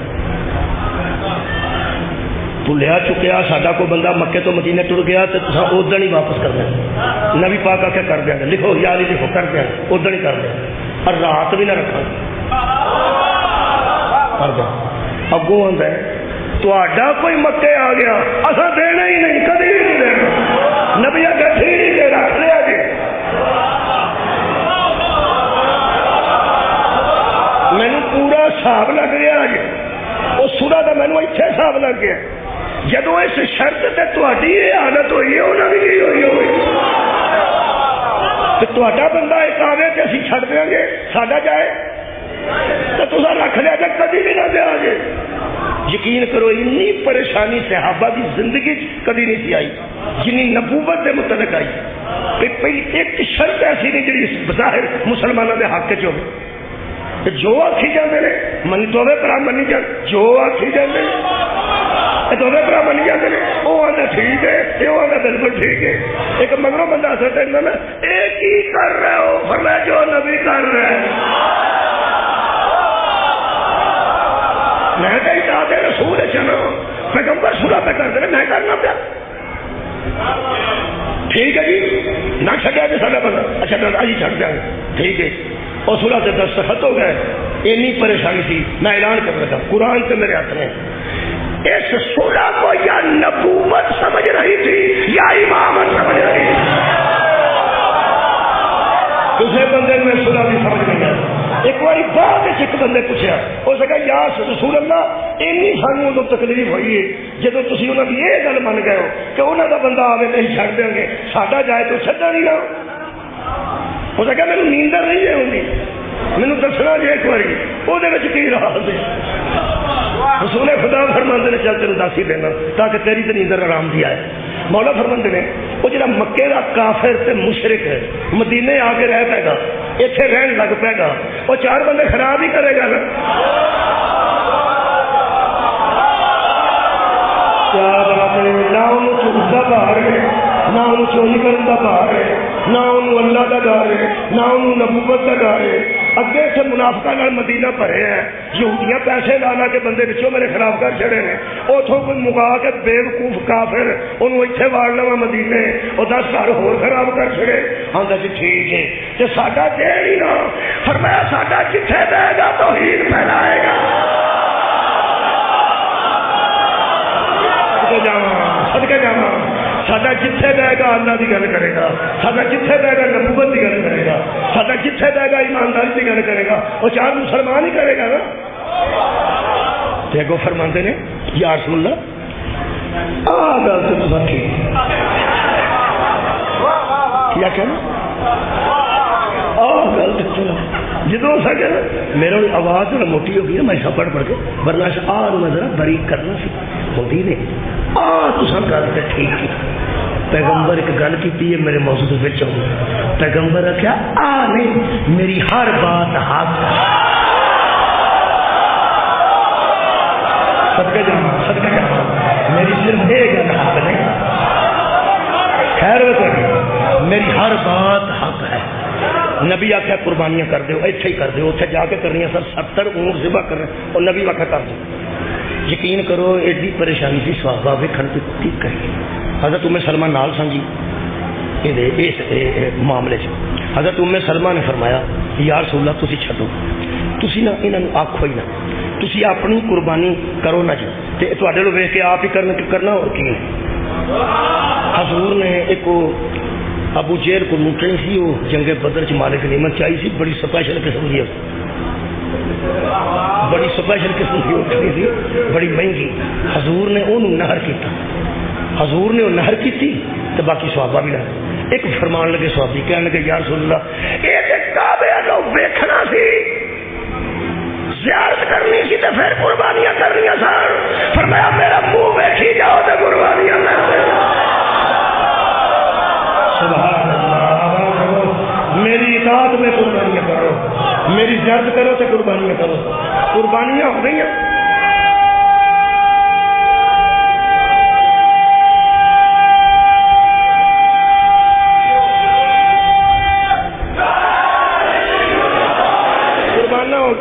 بھولیا چکیا ساڈا کوئی بندہ مکے تو مدینے ٹر گیا تو ادھر ہی واپس کرنا نبی پاک آ کے کر دیا گا لکھو یا لکھو کر دیا ادھر ہی کر دیا اور رات بھی نہ رکھا اگوں آتا ہے تا کوئی مکے آ گیا اصا دینا ہی نہیں کدی بھی نہیں دینا نبی آگے ٹھیک ہے رکھ لیا جی مینو پورا حساب لگ رہا جی وہ سورا کا مینو اتنے حساب لگ گیا جدو اس شرط سے تاری یہ عادت ہوئی ہے انہوں نے کی ہوئی ہوئی تا بندہ ایک آئے تو اسی چھڑ دیں گے ساڈا جائے تو تصا رکھ لیا جائے کدی بھی نہ دیا جائے یقین کرو انی پریشانی صحابہ کی زندگی کدی نہیں تھی آئی جنی نبوت کے متعلق آئی پہلی ایک شرط ایسی نہیں جی بظاہر مسلمانوں کے حق چ ہو جو آخی جاتے ہیں منی دووے برا منی جان جو آخی جاتے ہیں دووے برا منی جاتے ہیں وہ آتا ٹھیک ہے یہ آتا بالکل ٹھیک ہے ایک مگروں بندہ اثر دینا نا ایک ہی کر رہے ہو فرمایا جو نبی کر رہے ہیں میں کہ اطاعت رسول چلو پیغمبر سورا پہ کر دے میں کرنا پیا ٹھیک ہے جی نہ چھڈیا جی سارا بندہ اچھا جی چھڈ دیا ٹھیک ہے اور سورا سے دستخط ہو گئے اینی پریشانی تھی میں اعلان کر رہا تھا قرآن سے میرے ہاتھ میں اس سورا کو یا نبوت سمجھ رہی تھی یا امامت سمجھ رہی تھی دوسرے بندے میں سورا بھی سمجھ نہیں آیا ایک باری بعد ایک بندے پوچھا اس نے کہا یا رسول اللہ اینی سانو ادو تکلیف ہوئی ہے جب تھی انہوں کی یہ گل من گئے ہو کہ انہوں کا بندہ آئے نہیں چھڈ دیں گے ساڈا جائے تو چھڈا نہیں نہ اس نے کہا میرے نیندر نہیں ہے ہوگی مینو دسنا جی ایک باری وہ کی رہا رسول خدا فرماندے نے چل تین دس ہی دینا تاکہ تیری تو نیندر آرام دی آئے مولا فرماندے نے وہ جڑا مکے کا کافر تے مشرک ہے مدینے آ کے رہ پائے گا اتنے رہن لگ پائے گا وہ چار بندے خراب ہی کرے گا نا کیا بات ہے نہ انہوں چوری کا باہر ہے نہ انہوں چوری کرنے کا باہر ہے نہ انہوں اللہ کا ڈر ہے نہ انہوں نبوت کا ڈر ہے اگے سے منافقہ نال مدینہ بھرے ہیں یہودیاں پیسے لا لا کے بندے پچھوں میرے خلاف کر چڑے نے اتوں کوئی مگا کے بےوقوف کافر انہوں اتنے واڑ لوا مدینے وہ 10 گھر ہور خراب کر چڑے آتا جی ٹھیک ہے تو ساڈا دیر ہی نہ فرمایا ساڈا جتھے دے گا توحید پھیلائے گا صدقے جاواں ساڈا جتھے دے گا اللہ کی گل کرے گا ساڈا جتھے دے گا نبوت کی گل کرے گا ساڈا جتھے دے گا ایمانداری کی گل کرے گا وہ چار مسلمان ہی کرے گا نا اگو فرماندے نے یا رسول اللہ گل تو ٹھیک کیا کہنا گل تو چلو جدو سکے نا میرا آواز ذرا موٹی ہو گئی نا میں سب پڑھ کے ورنہ میں ذرا بریک کرنا سی ہوتی نہیں گل تو ٹھیک کی پیغمبر ایک گل کی میرے موضوع پیغمبر کیا نہیں میری ہر بات حق صدقے جانا میری صرف یہ گل حق نہیں خیر میری ہر بات حق ہے نبی آخیا قربانیاں کر دو ایتھے ہی کر دو اتنے جا کے کرنی سر 70 اونٹ ذبح کر رہے اور نبی آخیا کر دو یقین کرو ایڈی پریشانی تھی صحابہ ویکھن کی کری حضرت ام سلمہ نال سنجی اس معاملے سے حضرت ام سلمہ نے فرمایا یا رسول اللہ تسی چھڈو تسی نہ انہاں آکھو ہی نہ تسی اپنی قربانی کرو نہ جی تے تواڈے لو ویکھ کے آپ ہی کرنا اور کی حضور نے ایک ابو جہل کو لوٹنی سی وہ جنگ بدر چ مالک غنیمت چاہیے سی بڑی سپیشل قسم کی بڑی سپیشل قسم کی اٹھنی سی بڑی مہنگی حضور نے انہوں نہر کیتا حضور نے وہ نہر کی تو باقی صحابہ بھی نہر ایک فرمان لگے صحابی کہنے لگے یا رسول اللہ یہ کعبے نو ویکھنا سی زیارت کرنی سی تو پھر قربانیاں کرنی سر فرمایا میرا منہ ویکھی جاؤ تو قربانیاں سبحان اللہ میری اطاعت میں قربانیاں کرو میری زیارت کرو تو قربانیاں کرو قربانیاں ہو گئی ہیں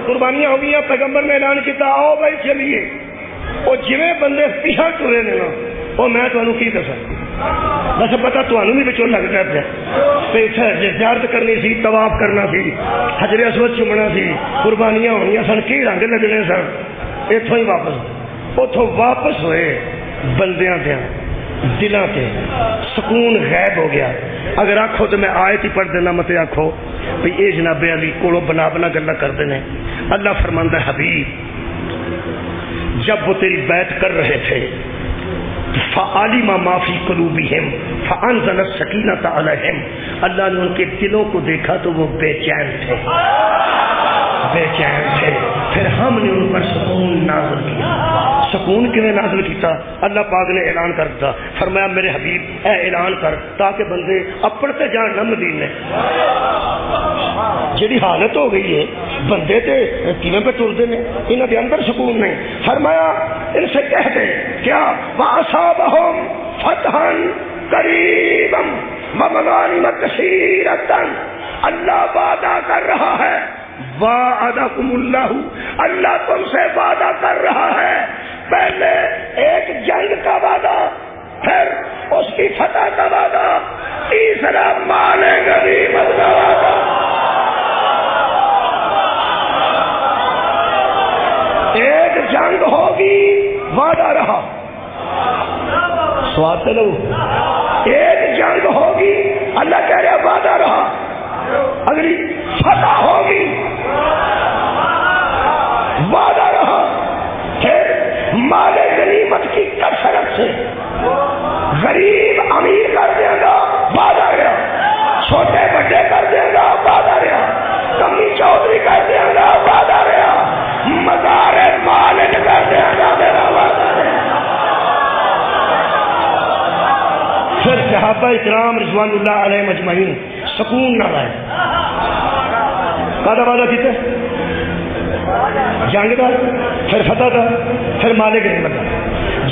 قربانیاں ہو گئی ہیں پیغمبر نے اعلان کیا آؤ بھائی چلیے وہ جویں بندے پیچھے ٹرے نے وہ میں تمہیں کی دسا بس پتا تمہیں بھی بچوں لگتا پیا زیارت کرنی سی، طواف کرنا سی، حجر اسود چومنا سی، قربانیاں ہونی سن، کی رنگ لگنے سن، اتوں ہی اتوں واپس ہوئے بندیاں دیا دلوں سے سکون غائب ہو گیا. اگر آخو تو میں آیت ہی پڑھ دینا، مت آخو بھئی اے جناب علی کولو بنا بنا گلا کرتے ہیں. اللہ فرماندا ہے حبیب جب وہ تیری بیعت کر رہے تھے فَعَلِمَ مَا فِي قُلُوبِهِمْ فَأَنزَلَ السَّكِينَةَ عَلَيْهِمْ. اللہ نے ان کے دلوں کو دیکھا تو وہ بے چین تھے، بے چین تھے. پھر ہم نے ان پر سکون نازل کیا. سکون کیوں نازل کیتا؟ اللہ پاک نے اعلان کر دیا، فرمایا میرے حبیب اے اعلان کر تاکہ بندے اپڑتے جان نہ مدینے. جیڑی حالت ہو گئی ہے بندے تے کیویں پہ ٹرتے ہیں، انہاں دے اندر سکون نہیں. فرمایا ان سے کہہ دے کیا وَأَصَابَهُمْ فَتْحًا قَرِيبًا وَمَغَانِمَ كَثِيرَةً. اللہ وعدہ کر رہا ہے، وعدکم اللہ، اللہ تم سے وعدہ کر رہا ہے. پہلے ایک جنگ کا وعدہ، پھر اس کی فتح کا وعدہ، تیسرا مال غنیمت کا وعدہ. ایک جنگ ہوگی وعدہ رہا، سوات لو. ایک جنگ ہوگی اللہ کہہ رہا وعدہ رہا. اگلی فتح ہوگی وعدہ رہا. پھر مال غنیمت کی کثرت سے غریب امیر کر دے گا وعدہ رہا، چھوٹے بڑے کر دے گا وعدہ رہا، کمی چودھری کر دے گا وعدہ رہا، مزار مال کر دے گا میرا وعدہ رہا. پھر صحابہ اکرام رضوان اللہ علیہ مجمعین سکون نہ لائے. کا وعدہ کیتے؟ جنگ کا، پھر فتح کا، پھر مال غنیمت کا.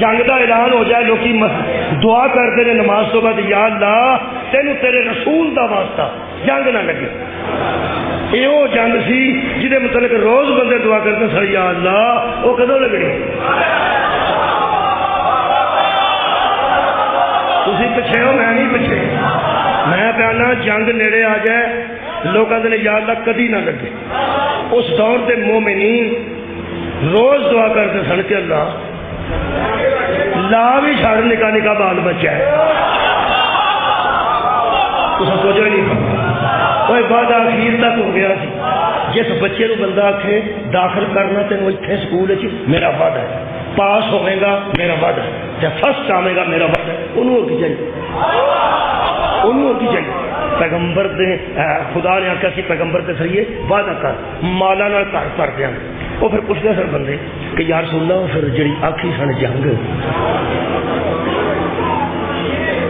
جنگ کا اعلان ہو جائے لوکی دعا کرتے ہیں نماز تو بعد، یا اللہ تینوں تیرے رسول دا واسطہ جنگ نہ لگے. یہ وہ جنگ سی جہے متعلق روز بندے دعا کرتے سر یا اللہ وہ کدوں لگنی. تسی پیچھے ہو، میں نہیں پیچھے. میں کہنا جنگ نیڑے آ جائے لوگ کہتے ہیں یا اللہ کدی نہ لگے. اس دور کے مومنین روز دعا کرتے سن کہ اللہ لا بھی چھڑ نکا نکا بال بچہ ہے. تو سوچو ہی نہیں کوئی بعد اخیر تک ہو گیا سی. جس بچے کو بندہ آکھے داخل کرنا تینوں اتنے سکول میرا وعدہ ہے، پاس ہوئے گا میرا وعدہ ہے، جب فرسٹ آئے گا میرا وعدہ ہے. انہوں کی چاہیے، انہوں کی چاہیے. پیغمبر دے خدا نے آخیا سی پیغمبر کے ذریعے وعدہ کر مالا نال گھر کر دیا. وہ پھر پوچھتے سر بندے کہ یار سن لو پھر جڑی آخی سن جنگ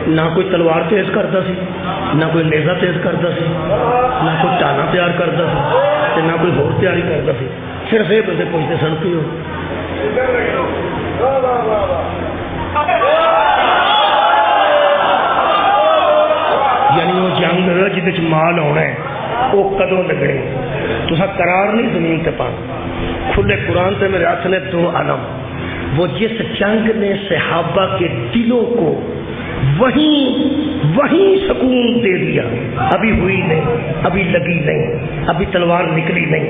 نہ کوئی تلوار تیز کرتا سی، نہ کوئی نیزہ تیز کرتا سی، نہ کوئی ٹانا تیار کرتا سی، نہ کوئی ہور تیاری کرتا سی. صرف یہ بندے پوچھتے سن کہ یعنی وہ جنگ جہد مال ہونا ہے وہ کدوں لگنے. تو قرار نہیں زمین تے پانا. کھلے قرآن سے میرے ہاتھ نے دو علم، وہ جس جنگ نے صحابہ کے دلوں کو وہیں سکون دے دیا، ابھی ہوئی نہیں، ابھی لگی نہیں، ابھی تلوار نکلی نہیں.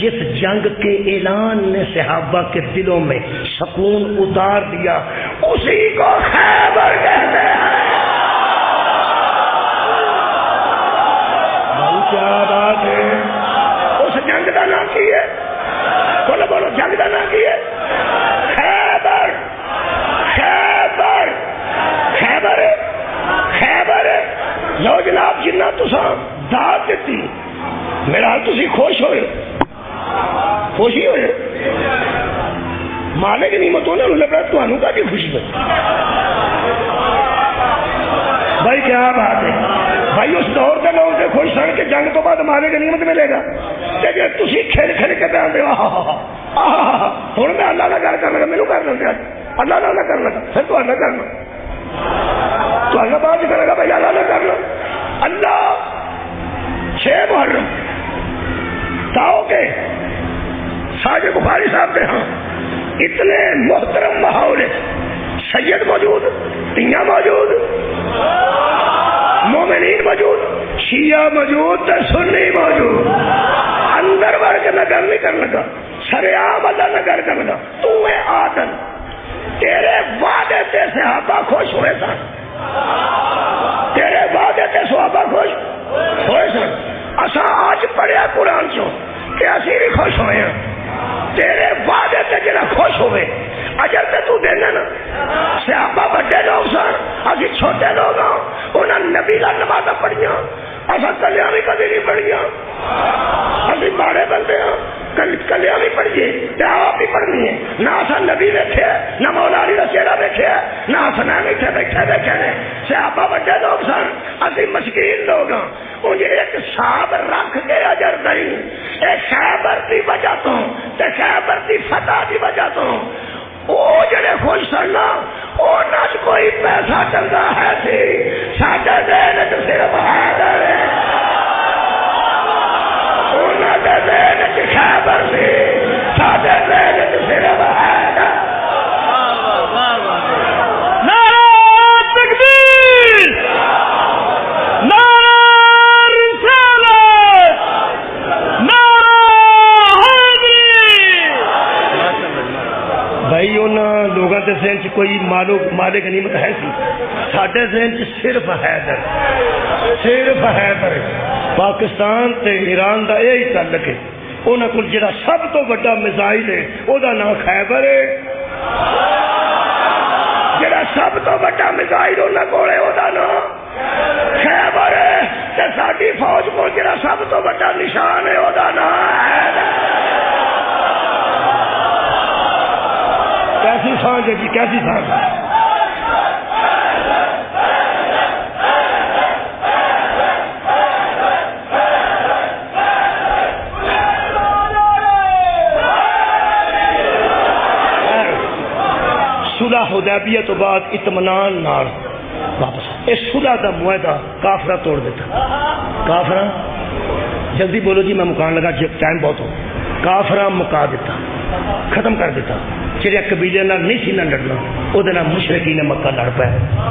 جس جنگ کے اعلان نے صحابہ کے دلوں میں سکون اتار دیا اسی کو خیبر کہتے ہیں. کیا بات ہے؟ اس جنگ کا نام کی ہے؟ بولو بولو جنگ کا نام کی ہے؟ خیبر. خیبر خیبر خیبر. لو جناب جنہ تساں داد دیتی میرا حال تسی خوش ہوئے، خوشی ہوئے. مالک نعمت ہونے لگا تمہوں کا بھی خوشی ہوئی. بھائی کیا بات ہے بھائی. اس دور کے لوگ سے خوش سن کے جنگ تو بعد مالے غنیمت ملے گا. کہ تھی کھیل کھیل کے پہ ہوں میں اللہ نہ گل کرنا میرے کر لیں اللہ نہ کرنا پھر تو اللہ کرنا تو اللہ بعد کرے گا بھائی اللہ نہ کرنا. اللہ 6 محرم تاؤ کے ساجد بخاری صاحب کے ہاں اتنے محترم ماحول سید موجود، تیاں موجود، مومنین موجود، شیعہ موجود تو سنی موجود، اندر بڑھ کے نگر نہیں کرنے کا، سریعام اللہ نگر کرنے کا. تو ہے عادل، تیرے وعدے تے صحابہ خوش ہوئے سن، تیرے وعدے تے صحابہ خوش ہوئے سن. اساں آج پڑھیا قرآن چوں کہ اسی بھی خوش ہوئے ہیں. تیرے وعدے تے جڑا خوش ہوئے اجر تے تو دینا نا. صحابہ بڑے لوگ سن، اسی چھوٹے لوگ ہاں. انہاں نبی لا نماز پڑھیاں، اساں کلیاں بھی کبھی نہیں پڑھیاں. اسی ماڑے بندے ہاں، کلیاں بھی پڑھیے تے آپ بھی پڑھنی ہے. نہ اساں نبی ویکھے، نہ مولا علی دا چہرہ ویکھے، نہ حسنین ایتھے بیٹھے دیکھے نے. صحابہ بڑے لوگ سن، اسی مسکین لوگ ہاں. مجھے ایک صاحب رکھ کے اجر نہیں، ایک خیبر دی وجہ تو تے خیبر دی فتح دی وجہ تو وہ جڑے خوش سن نا انہاں وچ کوئی پیسہ چنگا ہے سی. ساڈے ذہن وچ صرف حیدر ہے، انہاں دے ذہن وچ خیبر سی، ساڈے ذہن وچ صرف حیدر. بھائی انہاں لوگوں کے ذہن چ کوئی مال غنیمت ہے سی، ساڈے ذہن چ صرف حیدر، صرف حیدر. پاکستان تے ایران دا یہی تعلق ہے. انہاں کول جڑا سب تو بڑا میزائل ہے او دا نام خیبر ہے. جڑا سب تو بڑا میزائل انہاں کول ہے او دا نام خیبر ہے. تے ساڈی فوج کول جڑا سب تو بڑا نشان ہے او دا نام حیدر. کیسی سانج ہے جی، کیسی سانج ہے. صلح حدیبیہ تو بعد اطمینان نال واپس اس صلح دا معاہدہ کافرہ توڑ دیتا. کافرہ جلدی بولو جی، میں مکان لگا، ٹائم بہت ہو. کافرہ مکا دیتا، ختم کر دیتا. جڑے قبیلے نال نہیں سی نہ لڑنا وہ مشرکین مکہ لڑ پے،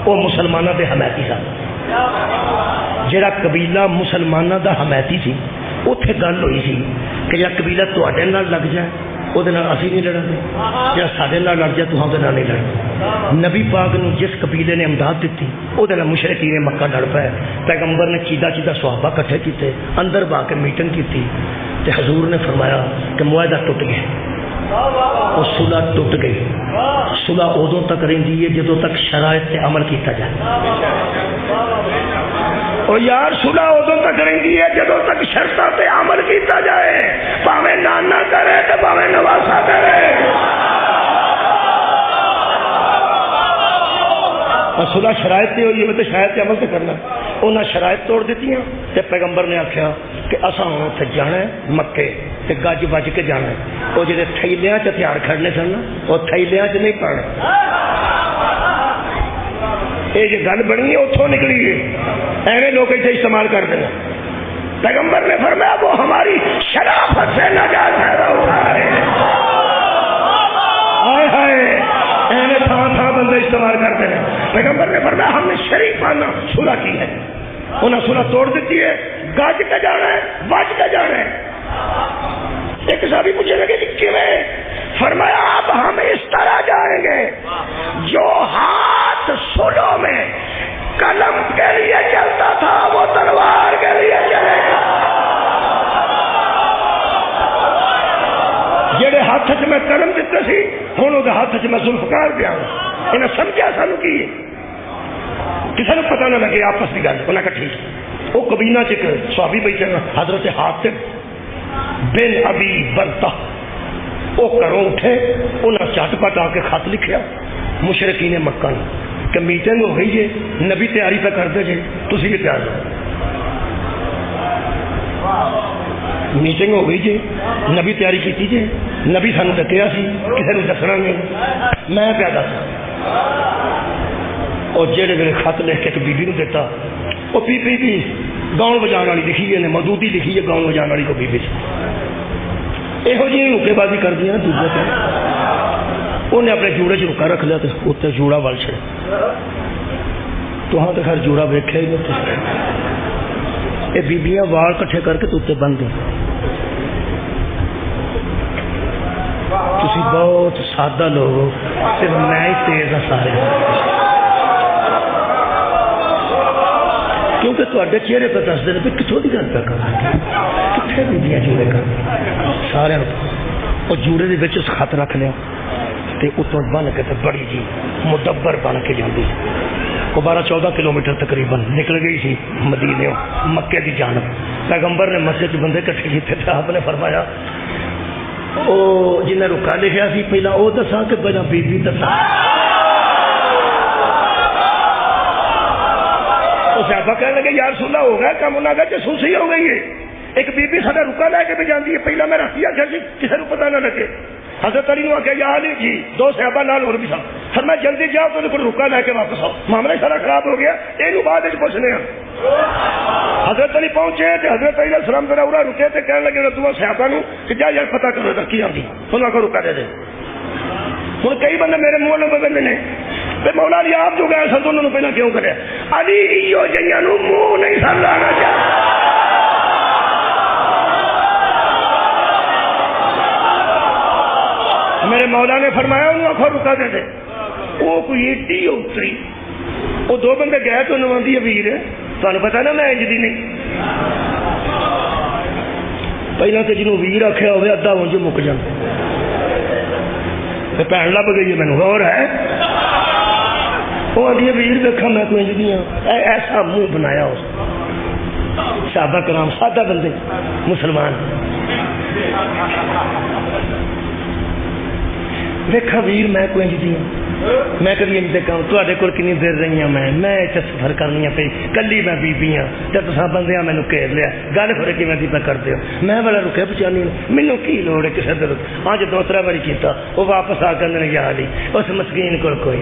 وہ مسلمانوں دے حمایتی سن. جڑا قبیلہ مسلمانوں دا حمایتی سی اتنے گل ہوئی سی کہ جڑا قبیلہ تواڈے نال لگ جائے وہ اسی نہیں لڑیں گے، جڑا ساڈے نال لڑ جائے تو وہ نہیں لڑیں. نبی پاک نو جس قبیلے نے امداد دیتی وہ مشرکین مکہ لڑ پے. پیغمبر نے چیدہ صحابہ کٹھے کیتے، اندر با کے میٹنگ کی تے حضور نے فرمایا کہ معاہدہ ٹوٹ گیا. اور صلح ٹوٹ گئی. صلح ادو تک رہتی ہے جدو تک شرائط تے عمل کیتا جائے. اور یار صلح ادو تک رہتی ہے جدو تک شرطاں تے عمل کیتا جائے، پاویں نانا کرے تے پاویں نواسا کرے. اور صلح شرائط تے ہوئی ہے تو شرائط تے عمل تے کرنا. انہاں شرائط توڑ دیتی تے پیغمبر نے آخیا کہ اساں اتنے جانا ہے مکے تے گج بج کے جانا ہے. وہ جڑے تھیلیاں چ ہتھیار کھڑنے سن وہ تھیلیاں چ نہیں پڑنا. یہ جو گل بنی ہے اتوں نکلی ہے، ایویں لوگ اسے استعمال کر دینا. پیغمبر نے فرمایا وہ ہماری شرافت سے نجات ہے. ہائے ہائے ایویں تھان تھان بندے استعمال کرتے ہیں. پیغمبر نے فرمایا ہم نے شریفانہ صلح کی ہے. انہیں صلح توڑ دیتی ہے، گج کے جانا ہے، بج کے جانا ہے. ایک صحابی پوچھنے لگے کہ کیویں؟ فرمایا اب ہم اس طرح جائیں گے جو ہاتھ صلح میں قلم کے لیے چلتا تھا وہ تلوار کے لیے چلے گا. جڑے ہاتھ چ میں قلم دیتے سی ہوں وہ ہاتھ چ میں ذوالفقار پیا. انہیں سمجھا سانو کی کسی نے پتہ نہ لگے آپس کی گل. انہیں کہا ٹھیک. وہ کبینہ چ ایک صحابی بیٹھے حضرت حاتب بن ابی بلتہ، وہ گھروں اٹھے، انہیں چٹ پٹ آ کے خط لکھیا مشرکین مکہ نے کہ میٹنگ ہو گئی ہے، نبی تیاری پہ کرتے جے، تسی بھی تیار ہو. میٹنگ ہو گئی جی، نبی تیاری کی جی، نبی سانو ڈکیا سی، کسی نے دسنا نہیں، میں پیا دسا. اور جہے ویلے خط لکھ کے بی بی نو دیتا، وہ بی بی گاؤں بجان والی لکھی ہے، مودودی لکھی ہے گاؤں بجان والی کو بی بی یہو جی روکے بازی کر دیا. دوسرے پہ انہیں اپنے جوڑے چ رکا رکھ لیا تو اتنے جوڑا ول چڑ. تو ہاں تو خیر جوڑا ویکھیا ہی نہیں. یہ بیبیاں وال کٹھے کر کے تو بن دیں. تسی بہت سادہ لوگ ہو, صرف میں ہی تیز ہاں سارے, کیونکہ تے چہرے پہ دستے ہیں کہ کتوں کی گل پہ کر کتنے بیبیاں جوڑے کر سارے وہ جوڑے کے بچ خط رکھ لیا اتوں بن کے بڑی جی مدبر بن کے جاتی وہ 12-14 کلومیٹر تقریباً نکل گئی سی مدینے مکے کی جانب. پیغمبر نے مسجد بندے کٹھے کیتے تھے, آپ نے فرمایا وہ جنہیں رکا لکھا سی پہلا وہ دسا کہ پہلا بی بی دسا. وہ صحابہ کہنے لگے یا رسول اللہ ہو گیا کام, انہوں نے کہا جاسوسی ہو گئی ہے. ایک بی بی سارا رکا لے کے بھی جاتی ہے, پہلا میں رکھ دیا کسی کو پتہ نہ لگے. حضرت علی نے آخیا یا علی جی, 2 صحابہ نال اور بھی سن, سر میں جلدی جاؤ تو کوئی رکا لے کے واپس آؤ, معاملہ سارا خراب ہو گیا, یہ بعد پوچھنے ہیں. حضرت علی پہنچے تو حضرت علی علیہ السلام ذرا ارا رکے تو کہنے لگے دونوں صحابہ کہ جا یار پتہ کرو تک کی آتی, انہوں کو رکا دے دے. ہوں کئی بندے میرے منہ میں بندے نے مولا علی آپ جو گئے سن انہوں نے پہلے کیوں کرے علی ایو جہاں منہ نہیں سن لانا چاہیے. میرے مولا نے فرمایا انہوں آخو رکا دے دے. وہ کوئی ایڈی اتری, وہ 2 بندے گئے تو انہوں آدھی ویر تمہیں پتا نا میں انج دی نہیں. پہلے تو جنوں ویر آخیا ہوئے ادھا انج مک جانا, بھن لب گئی ہے مینو غور ہے. وہ آدھی ویر دیکھا میں کوئی انج دی ہاں, ایسا منہ بنایا اس صحابہ کرام سادہ بندے مسلمان. دیکھا ویر میں کوئی انج دی ہوں, میں کبھی انج دیکھا ہوں تے کول کنی دیر رہی ہوں, میں اتنے سفر کرنی پی کلی میں بیبی ہاں تے تساں بندے مینو گھیر لیا گل پھر کیویں دی پہ کرتے ہو. میں والا رکے پچانی مینوں کی لوڑ ہے کسی دل. ہاں جو 2-3 باری کیتا وہ واپس آ کر یا علی اس مسکین کو کوئی.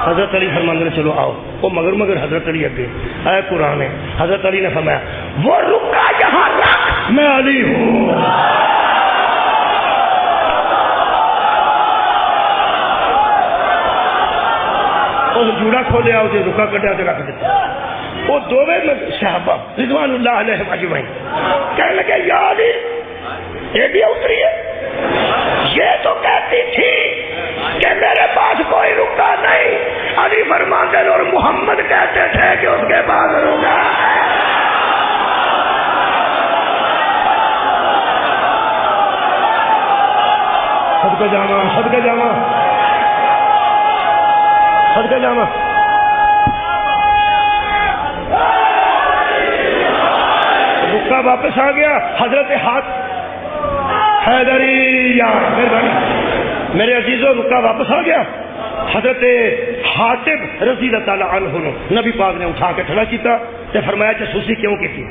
حضرت علی فرماندے چلو آؤ, وہ مگر حضرت علی اگے اے قرآن ہے. حضرت علی نے فرمایا وہ رکا یہاں رکھ, میں علی ہوں. جوڑا کھولیا اسے رکا کٹیا تو رکھ دیتا. وہ 2 صحابہ رضوان اللہ علیہ اجمعین کہنے لگے یا علی یہ بھی اتری ہے, یہ تو کہتی تھی کہ میرے پاس کوئی رکا نہیں. علی فرماتے اور محمد کہتے تھے کہ اس کے پاس رکا ہے. صدقہ جانا صدقہ جانا صدقہ جانا. رکا واپس آ گیا. حضرت حیدری میرے عزیزوں رکا واپس آ گیا. حضرت حاتب رضی اللہ تعالی عنہ نبی پاک نے اٹھا کے کھڑا کیتا تے فرمایا جاسوسی کیوں کی تھی.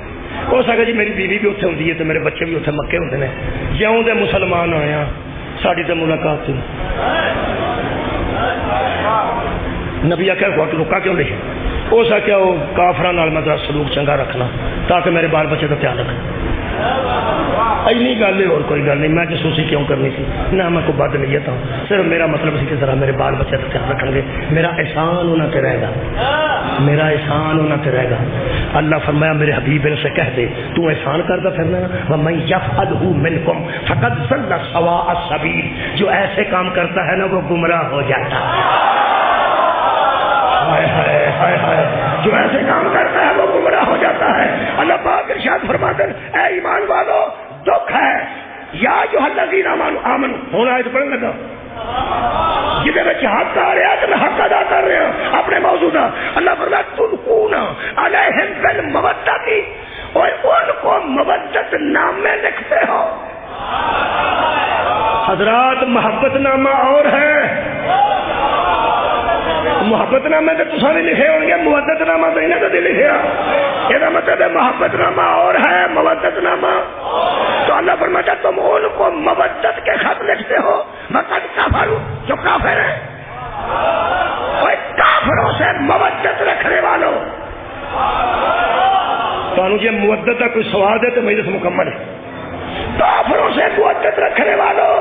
ہو سکے جی میری بیوی بھی اتنے ہوتی ہے تو میرے بچے بھی اتنے مکے ہوتے ہیں, جیوں دے مسلمان آیا ساری تو ملاقات تھی. نبی آخیا رکا کیوں لکھے, ہو سکیا وہ کافراں نال میں سلوک چنگا رکھنا تاکہ میرے بال بچے کا خیال رکھنا. اینی گل ہے, اور کوئی گل نہیں. میں جاسوسی کیوں کرنی سی, نہ میں کوئی بد نیت ہوں, صرف میرا مطلب سی کہ ذرا میرے بال بچے کا خیال رکھیں گے, میرا احسان انہوں سے رہے گا, میرا احسان انہوں سے رہے گا. اللہ فرمایا میرے حبیب سے کہہ دے تو احسان کرتا پھرنا وَمَن يَفْعَلْهُ مِنْكُمْ فَقَدْ ضَلَّ سَوَاءَ السَّبِيلِ. جو ایسے کام کرتا ہے نا وہ گمراہ ہو جاتا ہے. جو ایسے کام کرتا ہے وہ گمراہ ہو جاتا ہے. اللہ پاک ارشاد فرماتے ہیں اے ایمان والو دکھ ہے یا جو الذین آمنوا ہونا ہے تو پڑھنے لگا جہاں حق آ رہا تو میں حق ادا کر رہا ہوں اپنے موضوع کا. اللہ فرماتا تلقون علیہم بالمودۃ, اور ان کو مودت نامے لکھتے ہو. حضرات محبت نامہ اور ہے, محبت نامے تو تصا نہیں لکھے ہو گے, مودت نامہ تو انہیں تو لکھا. یہ مطلب ہے محبت نامہ اور ہے مودت نامہ. تو اللہ فرماتا تم ان کو مودت کے خط لکھتے ہو. مقد کافر جو کافر ہے, اور کافروں سے مودت رکھنے والوں. تو یہ مودت کا کوئی سواد ہے تو مجلس مکمل ہے. کافروں سے مودت رکھنے والوں,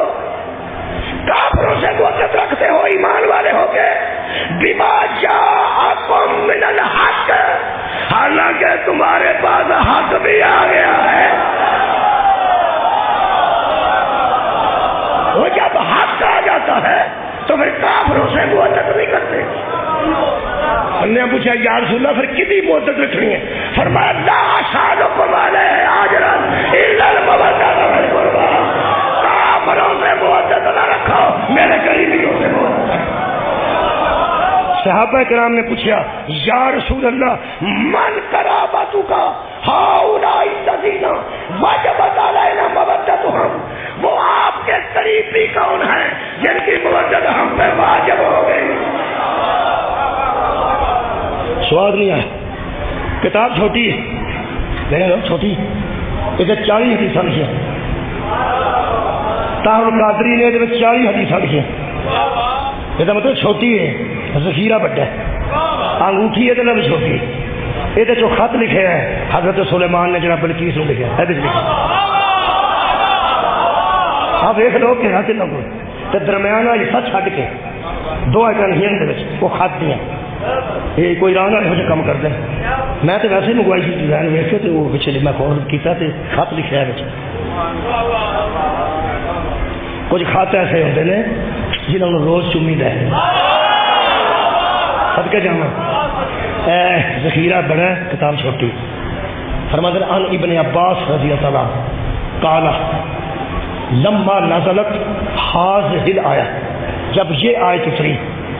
کافروں سے مودت رکھتے ہو ایمان والے ہو کے, بما جاءکم من الحق، حالانکہ تمہارے پاس حق بھی آ گیا ہے۔ وہ جب حق آ جاتا ہے تو پھر کافروں سے مودت نہیں کرتے۔ ہم نے پوچھا یا رسول اللہ پھر کتنی مودت رکھنی ہے؟ فرمایا لا اسألکم علیہ اجرا الا المودۃ فی القربی، کافروں سے مودت نہ رکھو، میرے قریبیوں سے مودت رکھو۔ صحابہ کرام نے پوچھا یا رسول اللہ من قرابتک ہؤلاء الذین وجبت علینا مودتهم، وہ آپ کے قریبی کون ہیں جن کی مودت ہم پہ واجب ہو گئی؟ سواد نہیں آیا، کتاب چھوٹی ہے لیکن چھوٹی، یہ 40 حدیث لکھی ہیں، طاہر القادری نے 40 حدیث لکھی ہیں، یہ مطلب چھوٹی ہے، ذخیرہ بڑا ہے، انگوٹھی یہ بھی چھوٹی ہے، یہ جو خط لکھے ہیں حضرت سلیمان نے جناب بلقیس نے لکھا ہے، آپ ایک لوگ کہ حاصل لوگوں تو درمیانہ حصہ چھڈ کے 2 ایکڑ وہ خط دیا، یہ کوئی ایران والے جو کام کرتے ہیں، میں تو ویسے ہی منگوائی سی ڈیزائن ویک کے تو وہ پچھلے میں کال کیا تو خط لکھا ہے بچے، کچھ خط ایسے ہوتے ہیں جنہوں نے روز چومی دے صدقے جانا، ذخیرہ بڑا ہے کتاب چھوٹی۔ فرماتے ہیں ان ابن عباس رضی اللہ عنہ قال لما نزلت هذه الآیہ، جب یہ آیت اتری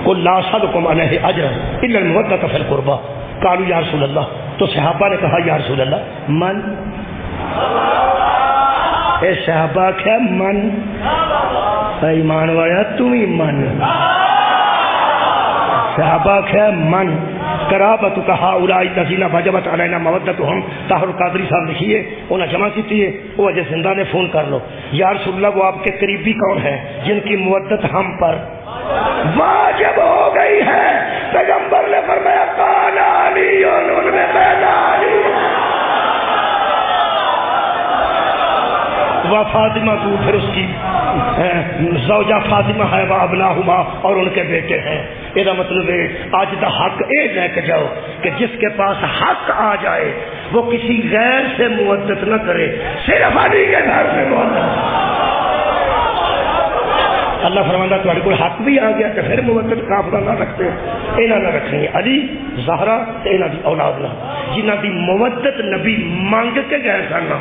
قل لا اسألکم علیہ اجرا الا المودۃ فی القربی، قالوا یا رسول اللہ، تو صحابہ نے کہا یا رسول اللہ من، اے صحابہ کیا من، ایمان والا تم ہی من، صحابہ کیا من قرابتک ہؤلاء الذین وجبت علینا مودتهم، طاہر القادری صاحب لکھیے انہیں جمع کیتی ہے، وہ اجے زندہ نے فون کر لو، یا رسول اللہ وہ آپ کے قریبی کون ہیں جن کی مودت ہم پر واجب ہو گئی ہے؟ پیغمبر نے فرمایا قال علی، ان میں پہلا علی و فاطمہ، تو پھر اس کی زوجہ فاطمہ ہے و ابناہما، اور ان کے بیٹے ہیں۔ یہ مطلب ہے آج دا حق اے لے کے جاؤ کہ جس کے پاس حق آ جائے وہ کسی غیر سے مودت نہ کرے، صرف علی کے گھر سے مودت۔ اللہ فرماتا تمہارے کو حق بھی آ گیا تو پھر مودت کافرہ نہ رکھتے، انہاں نہ رکھنی علی زہرا انہاں دی اولاد نہ، جنہاں دی مودت نبی مانگ کے گئے سن،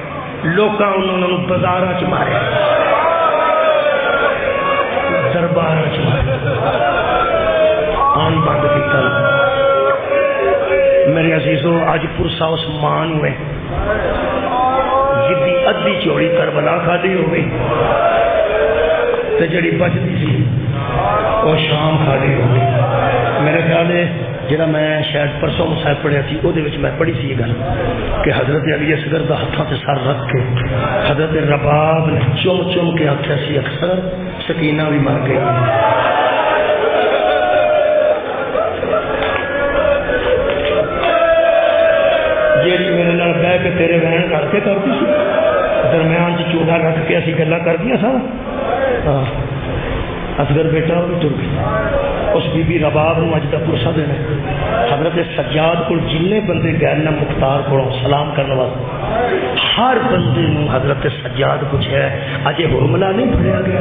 لوکاں انہوں نے بازاراں چ مارے، درباراں چ مارے، آن بند کیتا۔ میرے عزیزو اج پرسا عثمان ہوئے جدی ادھی چوڑی کربلا کھادی ہو گئی تے جڑی بچتی سی وہ شام کھادی ہو گئی۔ میرے خیال ہے جڑا میں شاید پرسوں صاحب پڑھیا سی وہ میں پڑھی سی یہ گل کہ حضرت علی اصغر دا ہاتھوں تے سر رکھ کے حضرت رباب نے چم چم کے آخیا سی اکثر سکینہ بھی مر گئی۔ جیڑی میرے نال بہ کے تیرے وین کر کے کرتی سی، درمیان چ چوڑا رکھ کے اسی گلا کر دیا سارا، اصغر بیٹا وہ ٹر گیا۔ اس بی بی رباب نو اج دا پرسا دینا، حضرت سجاد کو جن بندے گئے نا مختار کو سلام کرنے واسطے، ہر بندے نو حضرت سجاد پوچھا اجے حرملہ نہیں پڑھیا گیا؟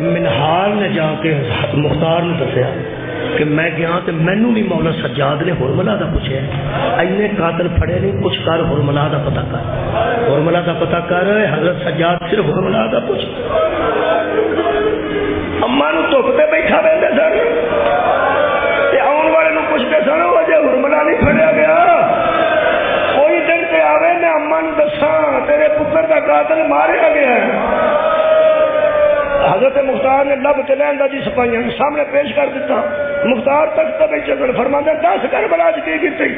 منہار نے جا کے مختار نے دسیا کہ میں گیا تو مینو بھی مولا سجاد نے حرملہ دا پوچھا، اینے قاتل پھڑے نہیں، کچھ کر حرملہ دا پتہ کر، حرملہ دا پتہ کر۔ حضرت سجاد صرف حرملہ دا پوچھ، اما نو دھوپ تے بیٹھا رہتے سن تے آن والے نو پوچھتے سن اجے حرملہ نہیں پھڑیا گیا، کوئی دن تے آوے میں اما نو دساں تیرے پتر دا قاتل ماریا گیا ہے۔ حضرت مختار نے لب کے لین دا جی سپاہیاں سامنے پیش کر دیتا، مختار تک تو بیچے کر فرماندے 10 کربلا کی کیتی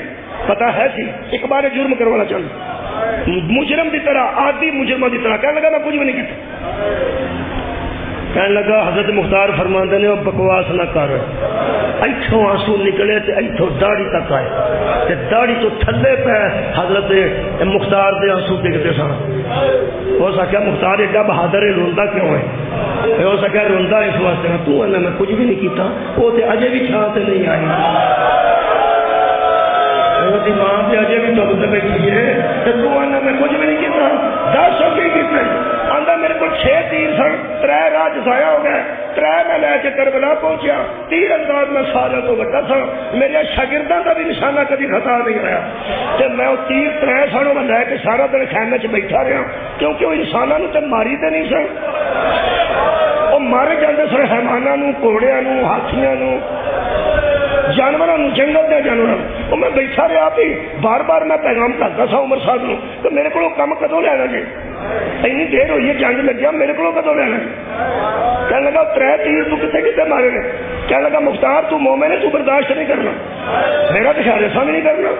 پتہ ہے سی، ایک بار جرم کروانا چاہتا مجرم دی طرح، عادی مجرمہ دی طرح، کہنے لگا میں کچھ بھی نہیں کیتا، کہنے لگا حضرت مختار فرماندے نے بکواس نہ کر، ایتھوں آنسو نکلے تے ایتھوں داڑھی تک آئے تے داڑھی تو تھلے پہ حضرت مختار دے آنسو ڈگتے سن۔ وہ سکیا مختار ایڈا بہادر ہے، روندا کیوں ہے؟ ہو سکیا روندا اس واسطے تو آنا میں کچھ بھی نہیں کیتا، وہ تے اجے بھی چھاں تے نہیں آئی، وہ ماں تے اجے بھی ٹپ تے بیٹھی ہے تے تو آنا میں کچھ بھی نہیں کیتا، دس ہو کی کیتے آندا میرے کو 6 تیر سن، 3 راہ ضائع ہو گئے، 3 میں لے کے کربلا پہنچیا، تیر انداز میں سارے تو بڑا سا، میرے شاگرداں کا بھی نشانہ کبھی خطا نہیں ہوا تے میں وہ تیر 3 سن میں لے کے سارا دن خیمے چ بیٹھا رہا، کیونکہ وہ انساناں نوں تے ماری تے نہیں سن، وہ مارے جاندے سن حیواناں نوں، گھوڑیاں نوں، ہاتھیاں نوں، جانوراں نوں، جنگل دے جانوراں نوں، وہ میں بیٹھا رہا بھی بار بار میں پیغام کرتا سا عمر صاحب نوں کہ میرے کو کم کدوں لینا جی، اینی دیر ہوئی ہے جنگ لگیا میرے کو کدوں لینا، کہنے لگا 3 تیر تو کتے کتے مارے نے، کہنے لگا مختار تو مومن ہے، تو برداشت نہیں کرنا، میرا تو خیال ایسا بھی نہیں کرنا،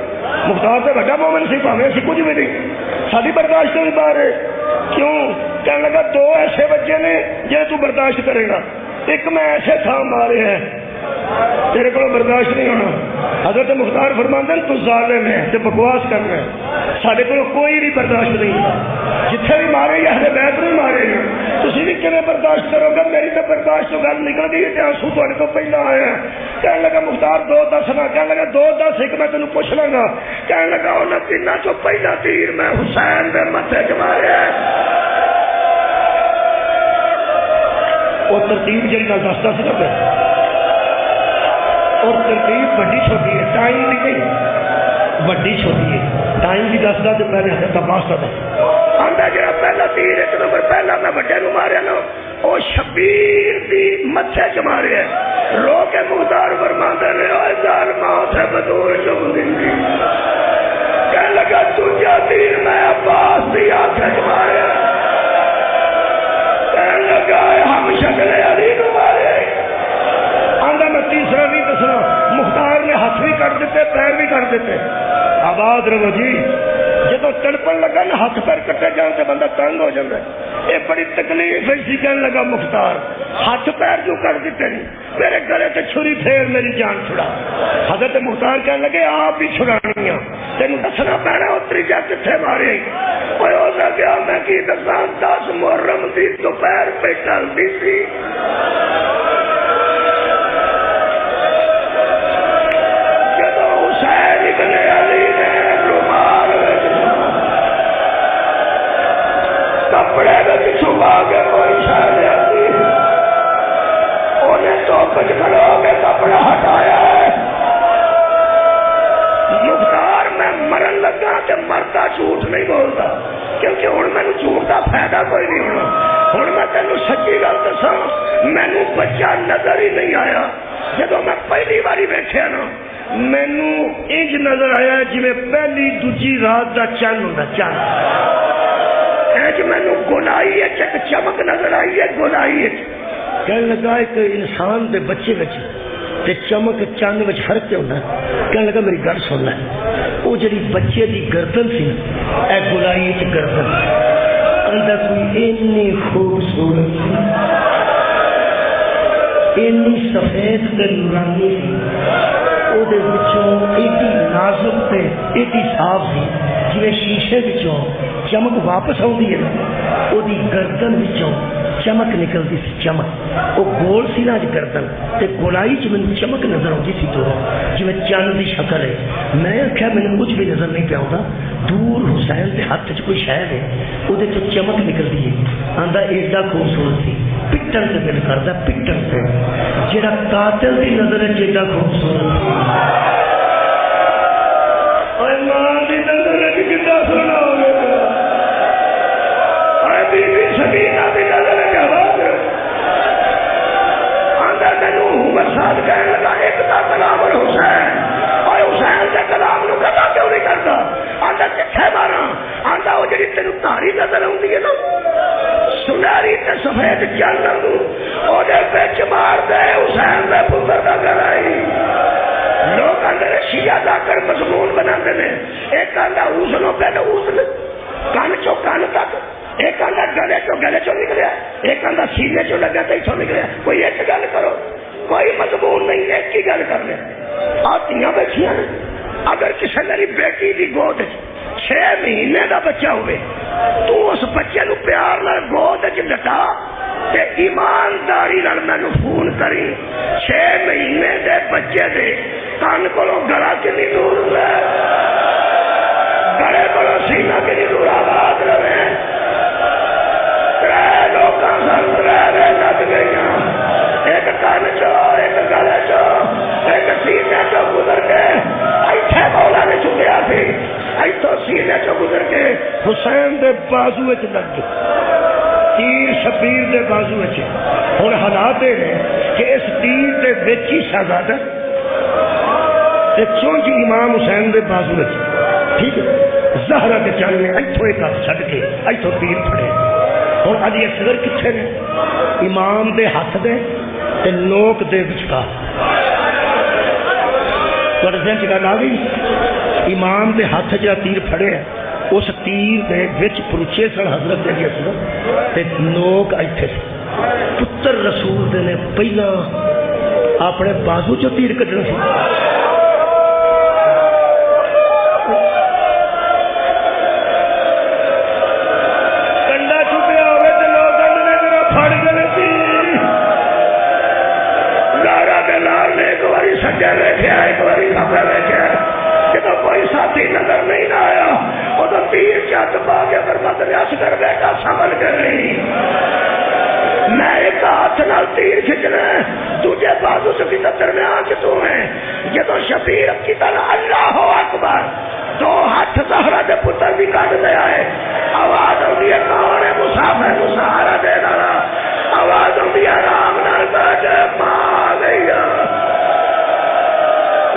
مختار سے بڑا مومن سی پاویں اسی کچھ بھی نہیں، ساری برداشت نہیں باہر ہے، کیوں؟ کہنے لگا 2 ایسے بچے نے جنہیں تو برداشت کرے گا، ایک میں ایسے تھا مارے ہیں تیرے کو برداشت نہیں ہونا، حضرت مختار فرماندے تو ظالم ہے تے بکواس کر رہے ہیں، سارے کو کوئی بھی برداشت نہیں، جتھے بھی مارے یا اہل بیت نہیں مارے گا، تسی بھی کیویں برداشت کرو گے؟ میری تو برداشت تو گل نکل گئی ہے، آنسو تھوڑے کو پہلا آیا ہے، کہنے لگا مختار 2 10 نہ، کہنے لگا 2 10 ایک میں تینوں پوچھ لوں گا، کہنے لگا انہاں تیناں چوں پہلا تیر میں حسین دے ماتھے چ ماریا ہے، وہ ترتیب جی گل دستا سی نا، اور ترتیب بڑی چھوٹی ہے، ٹائم بھی نہیں، بڑی چھوٹی ہے، ٹائم بھی دستا تو پہلے ہاتھ تپاستا تھا آندا جڑا پہلا تیر 1 نمبر پہلا میں بڑے نو ماریا نا، وہ شبیر دی متھے چ ماریا، رو کے مختار فرماندے نے اے ظالما سے بدور چم دینی، کہنے لگا دوجا تیر میں عباس دی آنکھ چ ماریا، کہنے لگا ہم شکل علی نو مارے، آندا میں تیسرا نہیں دسنا، مختار نے ہاتھ بھی کر دیتے پیر بھی کر دیتے، آباد رہو جی، جدو تڑپن لگا نا ہاتھ پیر کٹے جان سے بندہ تنگ ہو جاتا ہے، یہ بڑی تکلیف ہے، کہنے لگا مختار ہاتھ پیر جو کر دیتے نہیں، میرے گلے سے چھری پھیر میری جان چھڑا، حضرت مختار کہنے لگے آپ بھی چھڑانی ہیں، تینوں دسنا پینا اتری جا کتنے مارے، کوئی ہو گیا میں کی دساں 10 محرم دی دوپہر پہ چلتی سی، جدو حسین ابن علی نے رومال کپڑے میں چھپا کے کوئی شاید آتی، انہیں تو کچھ کھڑا کے کپڑا ہٹایا ہے، مختار میں مرن لگا کہ مرتا جھوٹ نہیں بولتا، کیونکہ ہوں میں جھوٹ کا فائدہ کوئی نہیں ہونا، ہوں میں تینوں سچی گل دساں، مینوں بچہ نظر ہی نہیں آیا، جدو میں پہلی باری بیٹھیا نا مینوں انج نظر آیا جی پہلی دوجی رات کا چند ہوتا، چند انج مینوں گولائی ایک چمک نظر آئی ہے، گولائی کہنے لگا ایک انسان دے بچے بچ تے چمک چند وچ فرق کیا ہوتا ہے، کہنے لگا میری گل سن لے، وہ جڑی بچے دی گردن سی اے گولائی وچ گردن اندر کوئی اینی خوبصورت اینی سفید تے نورانی سی، او دے وچوں ایڈی نازک تے ایڈی صاف سی جویں شیشے وچوں چمک واپس آتی ہے نا، او دی گردن وچوں چمک نکلتی سی، چمک وہ گول سی نا گردن تے گولائی چ مجھے چمک نظر آتی سی، تو جی چند کی شکل ہے، میں آخیا مجھے کچھ بھی نظر نہیں پیا ہوتا، دور حسین کے ہاتھ چ کوئی شاید ہے وہ چمک نکلتی ہے، آندا ایڈا خوبصورت سی، پٹن سے دل کرتا، پٹن سے جہاں قاتل کی نظر ہے ایڈا خوبصورت سونا سبینا بھی نظر ساتھ کہنے لگا ایک تا کلام اور حسین، اور حسین کے کلام نو کدا کیوں نہیں کرتا، آندا کتھے مارا، آندا وہ جڑی تینوں تاری نظر آتی ہے نا سنہری تے سفید چاندن وہ وچ مار دے حسین دے پتر دا گلائی، لوگ اندر شیعہ دا کر مضمون بناتے ہیں، ایک آندا حسنوں پہلے حسن کان چو کان تک، ایک آندا گلے چو نکلیا، ایک آندا سینے چو لگا تے اتوں نکلیا، کوئی ایک گل کرو، کوئی مضمون نہیں ہے، ایک ہی گل کر لیں، آتیاں بیٹھیاں نے، اگر کسی میری بیٹی دی گود 6 مہینے دا بچہ ہوئے تو اس بچے نو پیار نال گود وچ لٹا تے ایمانداری مینو فون کری 6 مہینے دے بچے دے کان کو گلا کنی دور گلے کو سینہ کنی دور آواز رہے لگ گئی ایک کان چو ایک گلے چو ایک سینے چو گزر کے ایتھے مولا نے چکیا سی ایتھوں سینے چو گزر کے حسین دے بازو وچ لگ گئی تیر شبیر دے بازو وچ ہن حالات نے کہ اس تیر دے وچ ہی شہزادہ تے چونج امام حسین دے بازو وچ ٹھیک ہے زہرا کے چل نے ایتھوں ایک ہاتھ چھڈ کے ایتھوں تیر پھڑے ہن علی اصغر کتھے نے امام دے ہاتھ دے تے نوک دے وچکار تواڈے ذہن چ گل آ گئی امام دے ہاتھ جا تیر پھڑے اس تیر دے وچ پروچے سن حضرت علی اصغر تے نوک ایتھے پتر رسول دے نے پہلا اپنے بازو چ تیر کڈنا سی کوئی ساتھی نظر نہیں آیا وہ تو تیر چت پا کے اصغر بیٹا سنبھل کر نہیں میں ایک ہاتھ نال تیر کھچنا دوجے بازو سے بھی درمیان چ تو ہے جدو شبیر کی طرح اللہ اکبر 2 ہاتھ زہرا دے پتر بھی کٹ لیا ہے آواز آتی ہے کون ہے مسافر کو سہارا دے رہا آواز آتی ہے رام نال باجے ماں گئی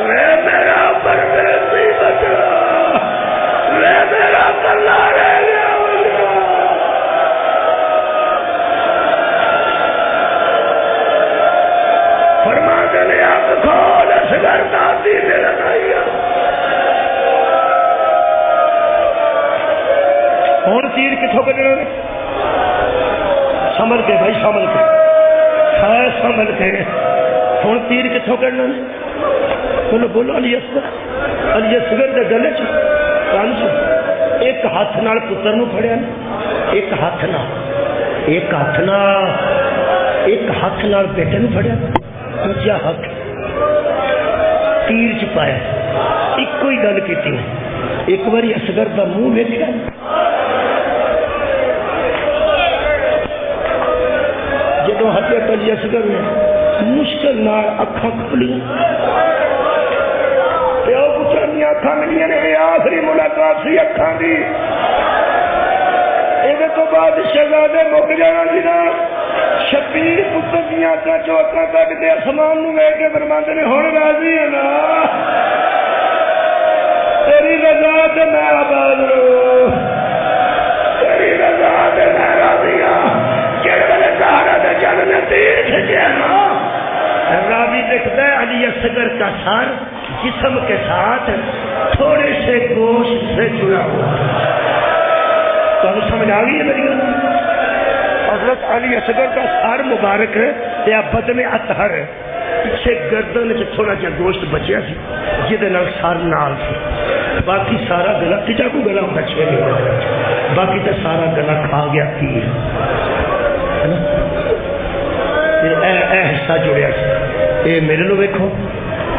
میں میرا پردیسی بچا میں میرا کلا رہ گیا فرما دے آپ کھول اصغر دادی نے لگائی اور تیر کتوں کٹنا سمجھ کے بھائی سمجھ کے خیر سمجھ کے ہوں تیر کتوں کٹنا بولو بولو علی اصغر دے گلے چ کان چ ایک ہاتھ نال پتر نو پھڑیا ایک ہاتھ نال بیٹے نو پھڑیا دوجا ہاتھ تیر چ پایا ایک ہی گل کیتی ایک باری اصغر دا منہ ویکھیا جدو حضرت علی اصغر نے مشکل نال اکھاں کھولیاں اکھاں ملیاں نے آخری ملاقات سی اکھاں دی یہ تو بعد شہزادے مک جانا سی نا شبیر پتر دیا اکھاں چو اکھاں کٹ کے آسمان نو ویکھ کے فرماندے نے ہن راضی ہے نا تیری رضا تے میں آباد رہوں تیری رضا تے میں راضی ہوں جڑے ویلے زہرا دے جل نے تیر کھچیا نا راوی دیکھتا ہے علی اصغر کا سر جسم کے ساتھ تھوڑے سے گوشت سے جڑا ہوا تو ہم سمجھ آ گئی ہے میری حضرت علی اصغر کا سر مبارک یا بدن اطہر پیچھے گردن سے تھوڑا جا گوشت بچیا سی جہدے نال سر نال سی باقی سارا گلا تیجا کو گلا ہوتا چھے نہیں باقی تو سارا گلا کھا گیا تیر اے حصہ جڑیا سی اے میرے لو ویکھو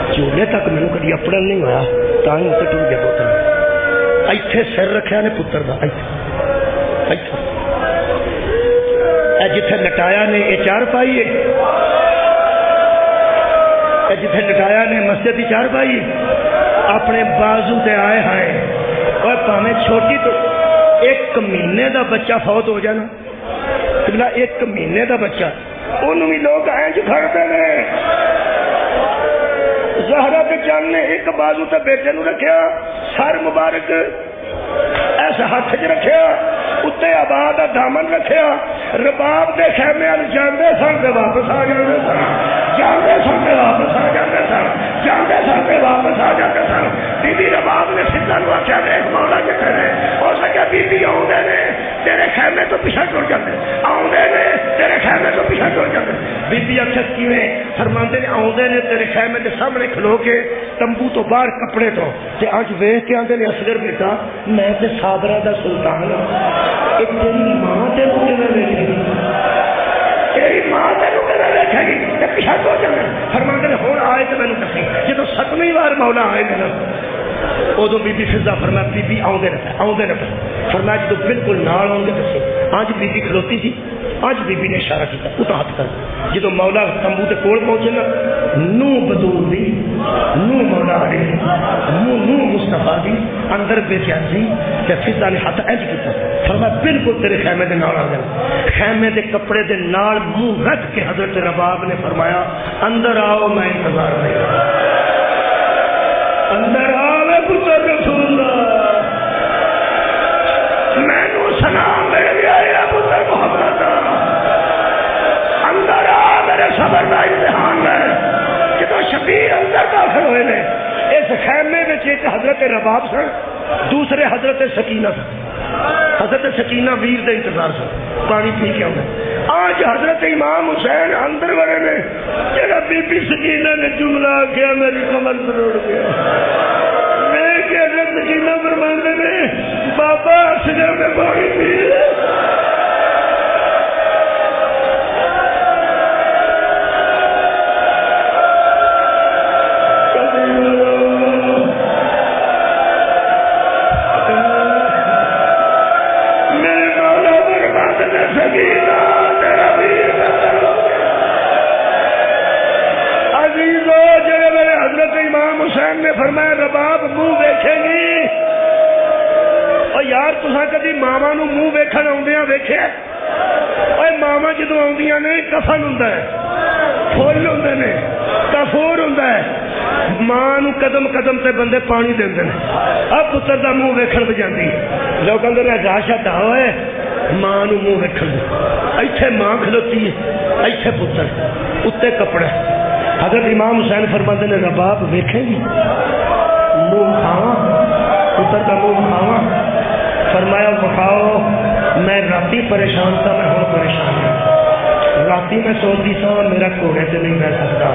چولہے تک میرے کدی اپنا نہیں ہوا تاں ہی اتنے ٹوٹ گیا بوتل ایتھے سر رکھیا نے پتر دا ایتھے اے جتھے لٹایا نے اے چار پائی ہے اے جتھے لٹایا نے مسجد دی چار پائی اپنے بازو تے آئے ہائے اور پاویں چھوٹی تو 1 مہینے دا بچہ فوت ہو جانا بلا 1 مہینے دا بچہ انہوں بھی لوگ اینج کھڑتے ہیں زہرا کے چند نے ایک بازو تے بیٹے نو رکھیا سر مبارک ایسا ہاتھ چ رکھیا اتنے آباد دامن رکھیا رباب دے خیمے وال جاندے سن تے واپس آ جاندے سن جاندے سن تے واپس آ جاندے سن جاندے سن تے واپس آ جاندے سن بی بی رباب نے سیدھا نو آخیا دیکھ مولا کتنے نے ہو سکیا بی بی آؤندے نے تیرے خیمے تو پیچھے ٹر جاندے آؤندے نے تیرے خیمے تو پیچھے ٹر جاندے بی بی آخیا کیویں فرماندے نے آؤندے نے تیرے خیمے دے سامنے کھلو کے تمبو تو باہر کپڑے تو تے اج ویکھ کے آندے نے اصغر بیٹا میں تے صابرہ دا سلطان ہاں ایک تیری ماں تے مجھے میں ویکھی تیری ہو جانا. فرماتے ہیں ہوں آئے تو میں نے دسی جب 7ویں بار مولا آئے نا ادو بی بی فضا فرمایا بی بی آؤں دے نہ فرمایا جب بالکل نال آؤں گے دسی. اج بی بی کھلوتی سی, اج بی بی نے اشارہ کیا اٹھا ہاتھ کر. جدو مولا تمبو کے کول پہنچے نا نو بدور دی نو مولا دی نو مصطفیٰ دی اندر بے سی تے فضا نے ہاتھ اج کیتا. فرمایا بالکل تیرے خیمے دے نال آ گیا. خیمے دے کپڑے دے نال منہ رکھ کے حضرت رباب نے فرمایا اندر آؤ میں انتظار نہیں کرتا. اندر آؤ پتر رسول اللہ مینو سلام مل گیا یا پتر محمد. اندر آ میرے صبر کا امتحان ہے. جب شبیر اندر داخل ہوئے نے اس خیمے میں ایک حضرت رباب سن, دوسرے حضرت سکینہ سن. حضرت سکینہ ویر دے انتظار سن پانی پی کے آؤں. آج حضرت امام حسین اندر بڑے نے جڑا بی بی سکینہ نے جملہ کیا میری کمر پر اڑ گیا. حضرت سکینہ فرماندے نے بابا اصغر میں پانی پی لے. فرمایا رباب منہ ویکھے گی اور یار تساں کدی ماواں نو منہ ویکھن آوندیاں ویکھیا؟ اوے ماواں جدوں آوندیاں نے کفن ہوندا ہے, پھول ہوندے نے, کافور ہوندا ہے. ماں نو قدم قدم تے بندے پانی دیندے نے. اب پتر دا منہ ویکھن بجاندی لوگ کہندے نے جاشا دا ہوئے ماں نو منہ ویکھن دے. ایتھے ماں کھلوتی ہے ایتھے پتر اتے کپڑے. حضرت امام حسین فرماتے نے رباب ویکھے گی منہ کھاواں پتر کا منہ کھاواں. فرمایا بخاؤ میں راتی پریشان تھا میں ہوں پریشان ہوں. راتی میں سوچتی سا میرا گھوڑے سے نہیں بہ سکتا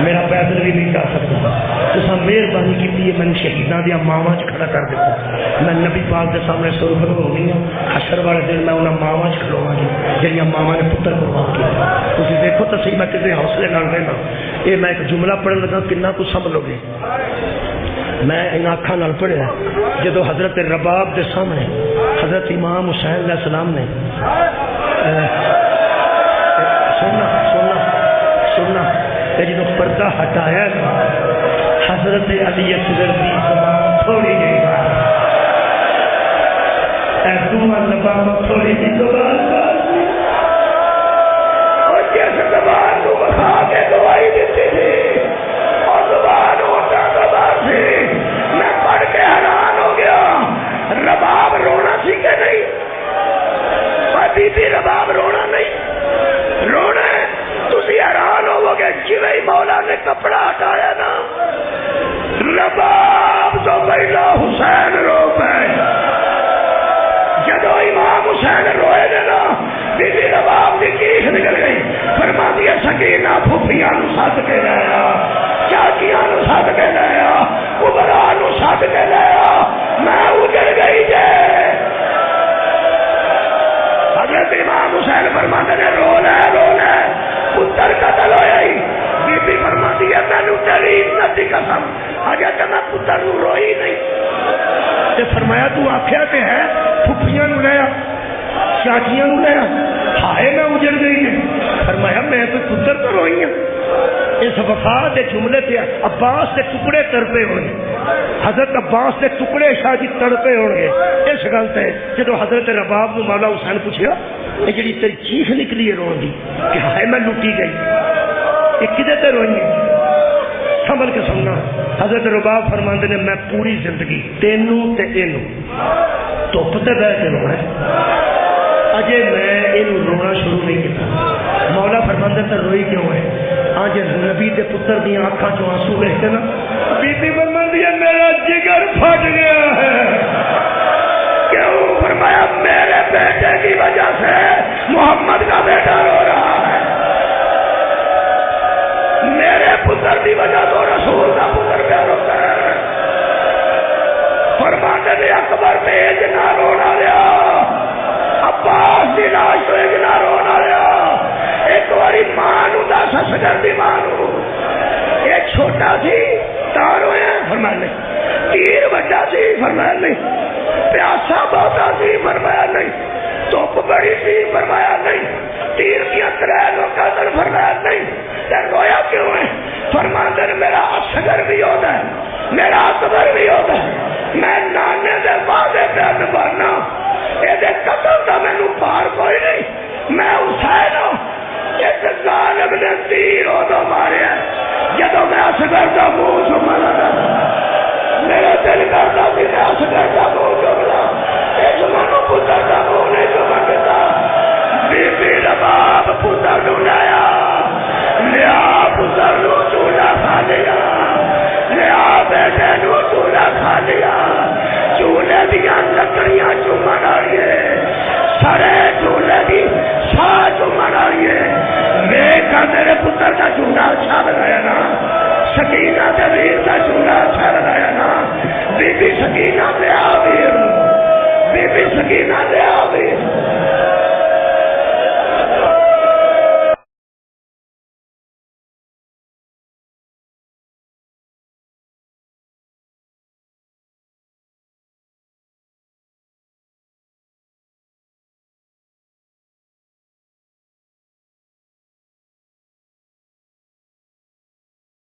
میرا پیدل بھی نہیں جا سکتا. تو مہربانی کی میں نے شہیداں دیا ماواں چ کھڑا کر دیتا. میں نبی پاک کے سامنے سرخر ہو گئی ہوں. حشر والے دن میں انہیں ماواں چ کھلوا گی جہاں ماواں نے پتر قربان کیا. تھی دیکھو تو صحیح میں کسی حوصلے نال رہنا. یہ میں ایک جملہ پڑھن لگا کنا کچھ سمجھ لو گے. میں ان آنکھاں نال پڑھیا جدو حضرت رباب کے سامنے حضرت امام حسین علیہ السلام نے سننا جدو پردہ ہٹایا حضرت علی اصغر دی زبان تھوڑی جی لبام تھوڑی جی زبان کو بخا کے گواہی دیتی تھی اور زبان ہوتا زبان تھی. میں پڑھ کے حیران ہو گیا. رباب رونا سی کہ نہیں؟ بی بی رباب رونا نہیں رونا ہے. تسی حیران ہو گے جویں مولا نے کپڑا ہٹایا نا رباب تو پہلا حسین رو پے. جدو امام حسین روئے نے نا بی بی رباب کی کیش نکل گئی. فرما دیا سکینہ پھوپھیاں نو سد کے لایا چاچیاں نو سد کے لایا کبرا نو سد کے لایا میں اجڑ گئی جے. حضرت امام حسین فرماتے نے رو لے پتر قتل ہویا ہی. بی بی فرماتی ہے میں نے تیری عزت کی قسم اجے تے میں پتر نو روئی نہیں. تے فرمایا تو آکھیا تے ہے پھوپھیاں نو لیا چاچیاں نو لیا ہائے میں اجڑ گئی ہے. فرمایا میں تو پتر تو روئی ہوں. اس وفا دے جملے تے عباس دے ٹکڑے تڑپے ہوئے. حضرت عباس دے ٹکڑے شاہ جی تڑپے ہو گے اس گل تے. جدو حضرت رباب نو مولا حسین پوچھیا یہ جڑی تیری چیخ نکلی ہے رون دی کہ ہائے میں لٹی گئی یہ کدے تے روئی ہے سنبھل کے سننا. حضرت رباب فرماندے نے میں پوری زندگی تینوں تے اینوں دھوپ تے بہ کے رونا اجے میں اینوں رونا شروع نہیں کیتا. مولا فرماندے تے روئی کیوں ہے؟ آج نبی دے پتر دی آنکھاں چوں آنسو ویکھ کے نا بی بی فرماندی ہے میرا جگر پھٹ گیا ہے. کیوں؟ فرمایا میرے بیٹے کی وجہ سے محمد کا بیٹا رو رہا ہے. میرے پتر کی وجہ تو رسول کا پتر پہ روتا ہے. فرماتے نے اکبر میں اتنا رونا لیا عباس دی لاش تو اتنا رونا لیا. ایک باری ماں نو دس اصغر دی ماں نو نہیں، پیاسا بہت سی فرمایا نہیں، دھوپ بڑی سی فرمایا نہیں، تیر کی ترین کا در فرمایا نہیں، رویا کیوں ہے؟ فرماتے ہیں میرا اصغر بھی ہوتا ہے، میرا اکبر بھی ہوتا ہے، میں نانے دے وعدے پہ نبھانا، یہ قتل کا مینو پار کوئی نہیں، میں حسین ہوں، ایک ظالم نے تیر ادو ماریا جدو میں اصغر کا منہ چومنا تھا، میرا دل کرتا کہ میں اصغر کا منہ چومنا، ایک منو پتر کا منہ نہیں چومن دیتا، بی بی رباب پتر ڈھونڈایا، لیا پتر نو چولا کھا لیا، لیا بیٹے نو چولا کھا لیا، چولے دیا لکڑیاں چومن آئیے، سڑے چولے دی شاہ چومن آئیے، میرے میرے پتر کا چولا اچھا بنایا نا، سکینہ دے ویر کا چولا اچھا بنایا نا، بی بی سکینہ دے آویر، بی بی سکینہ دے آویر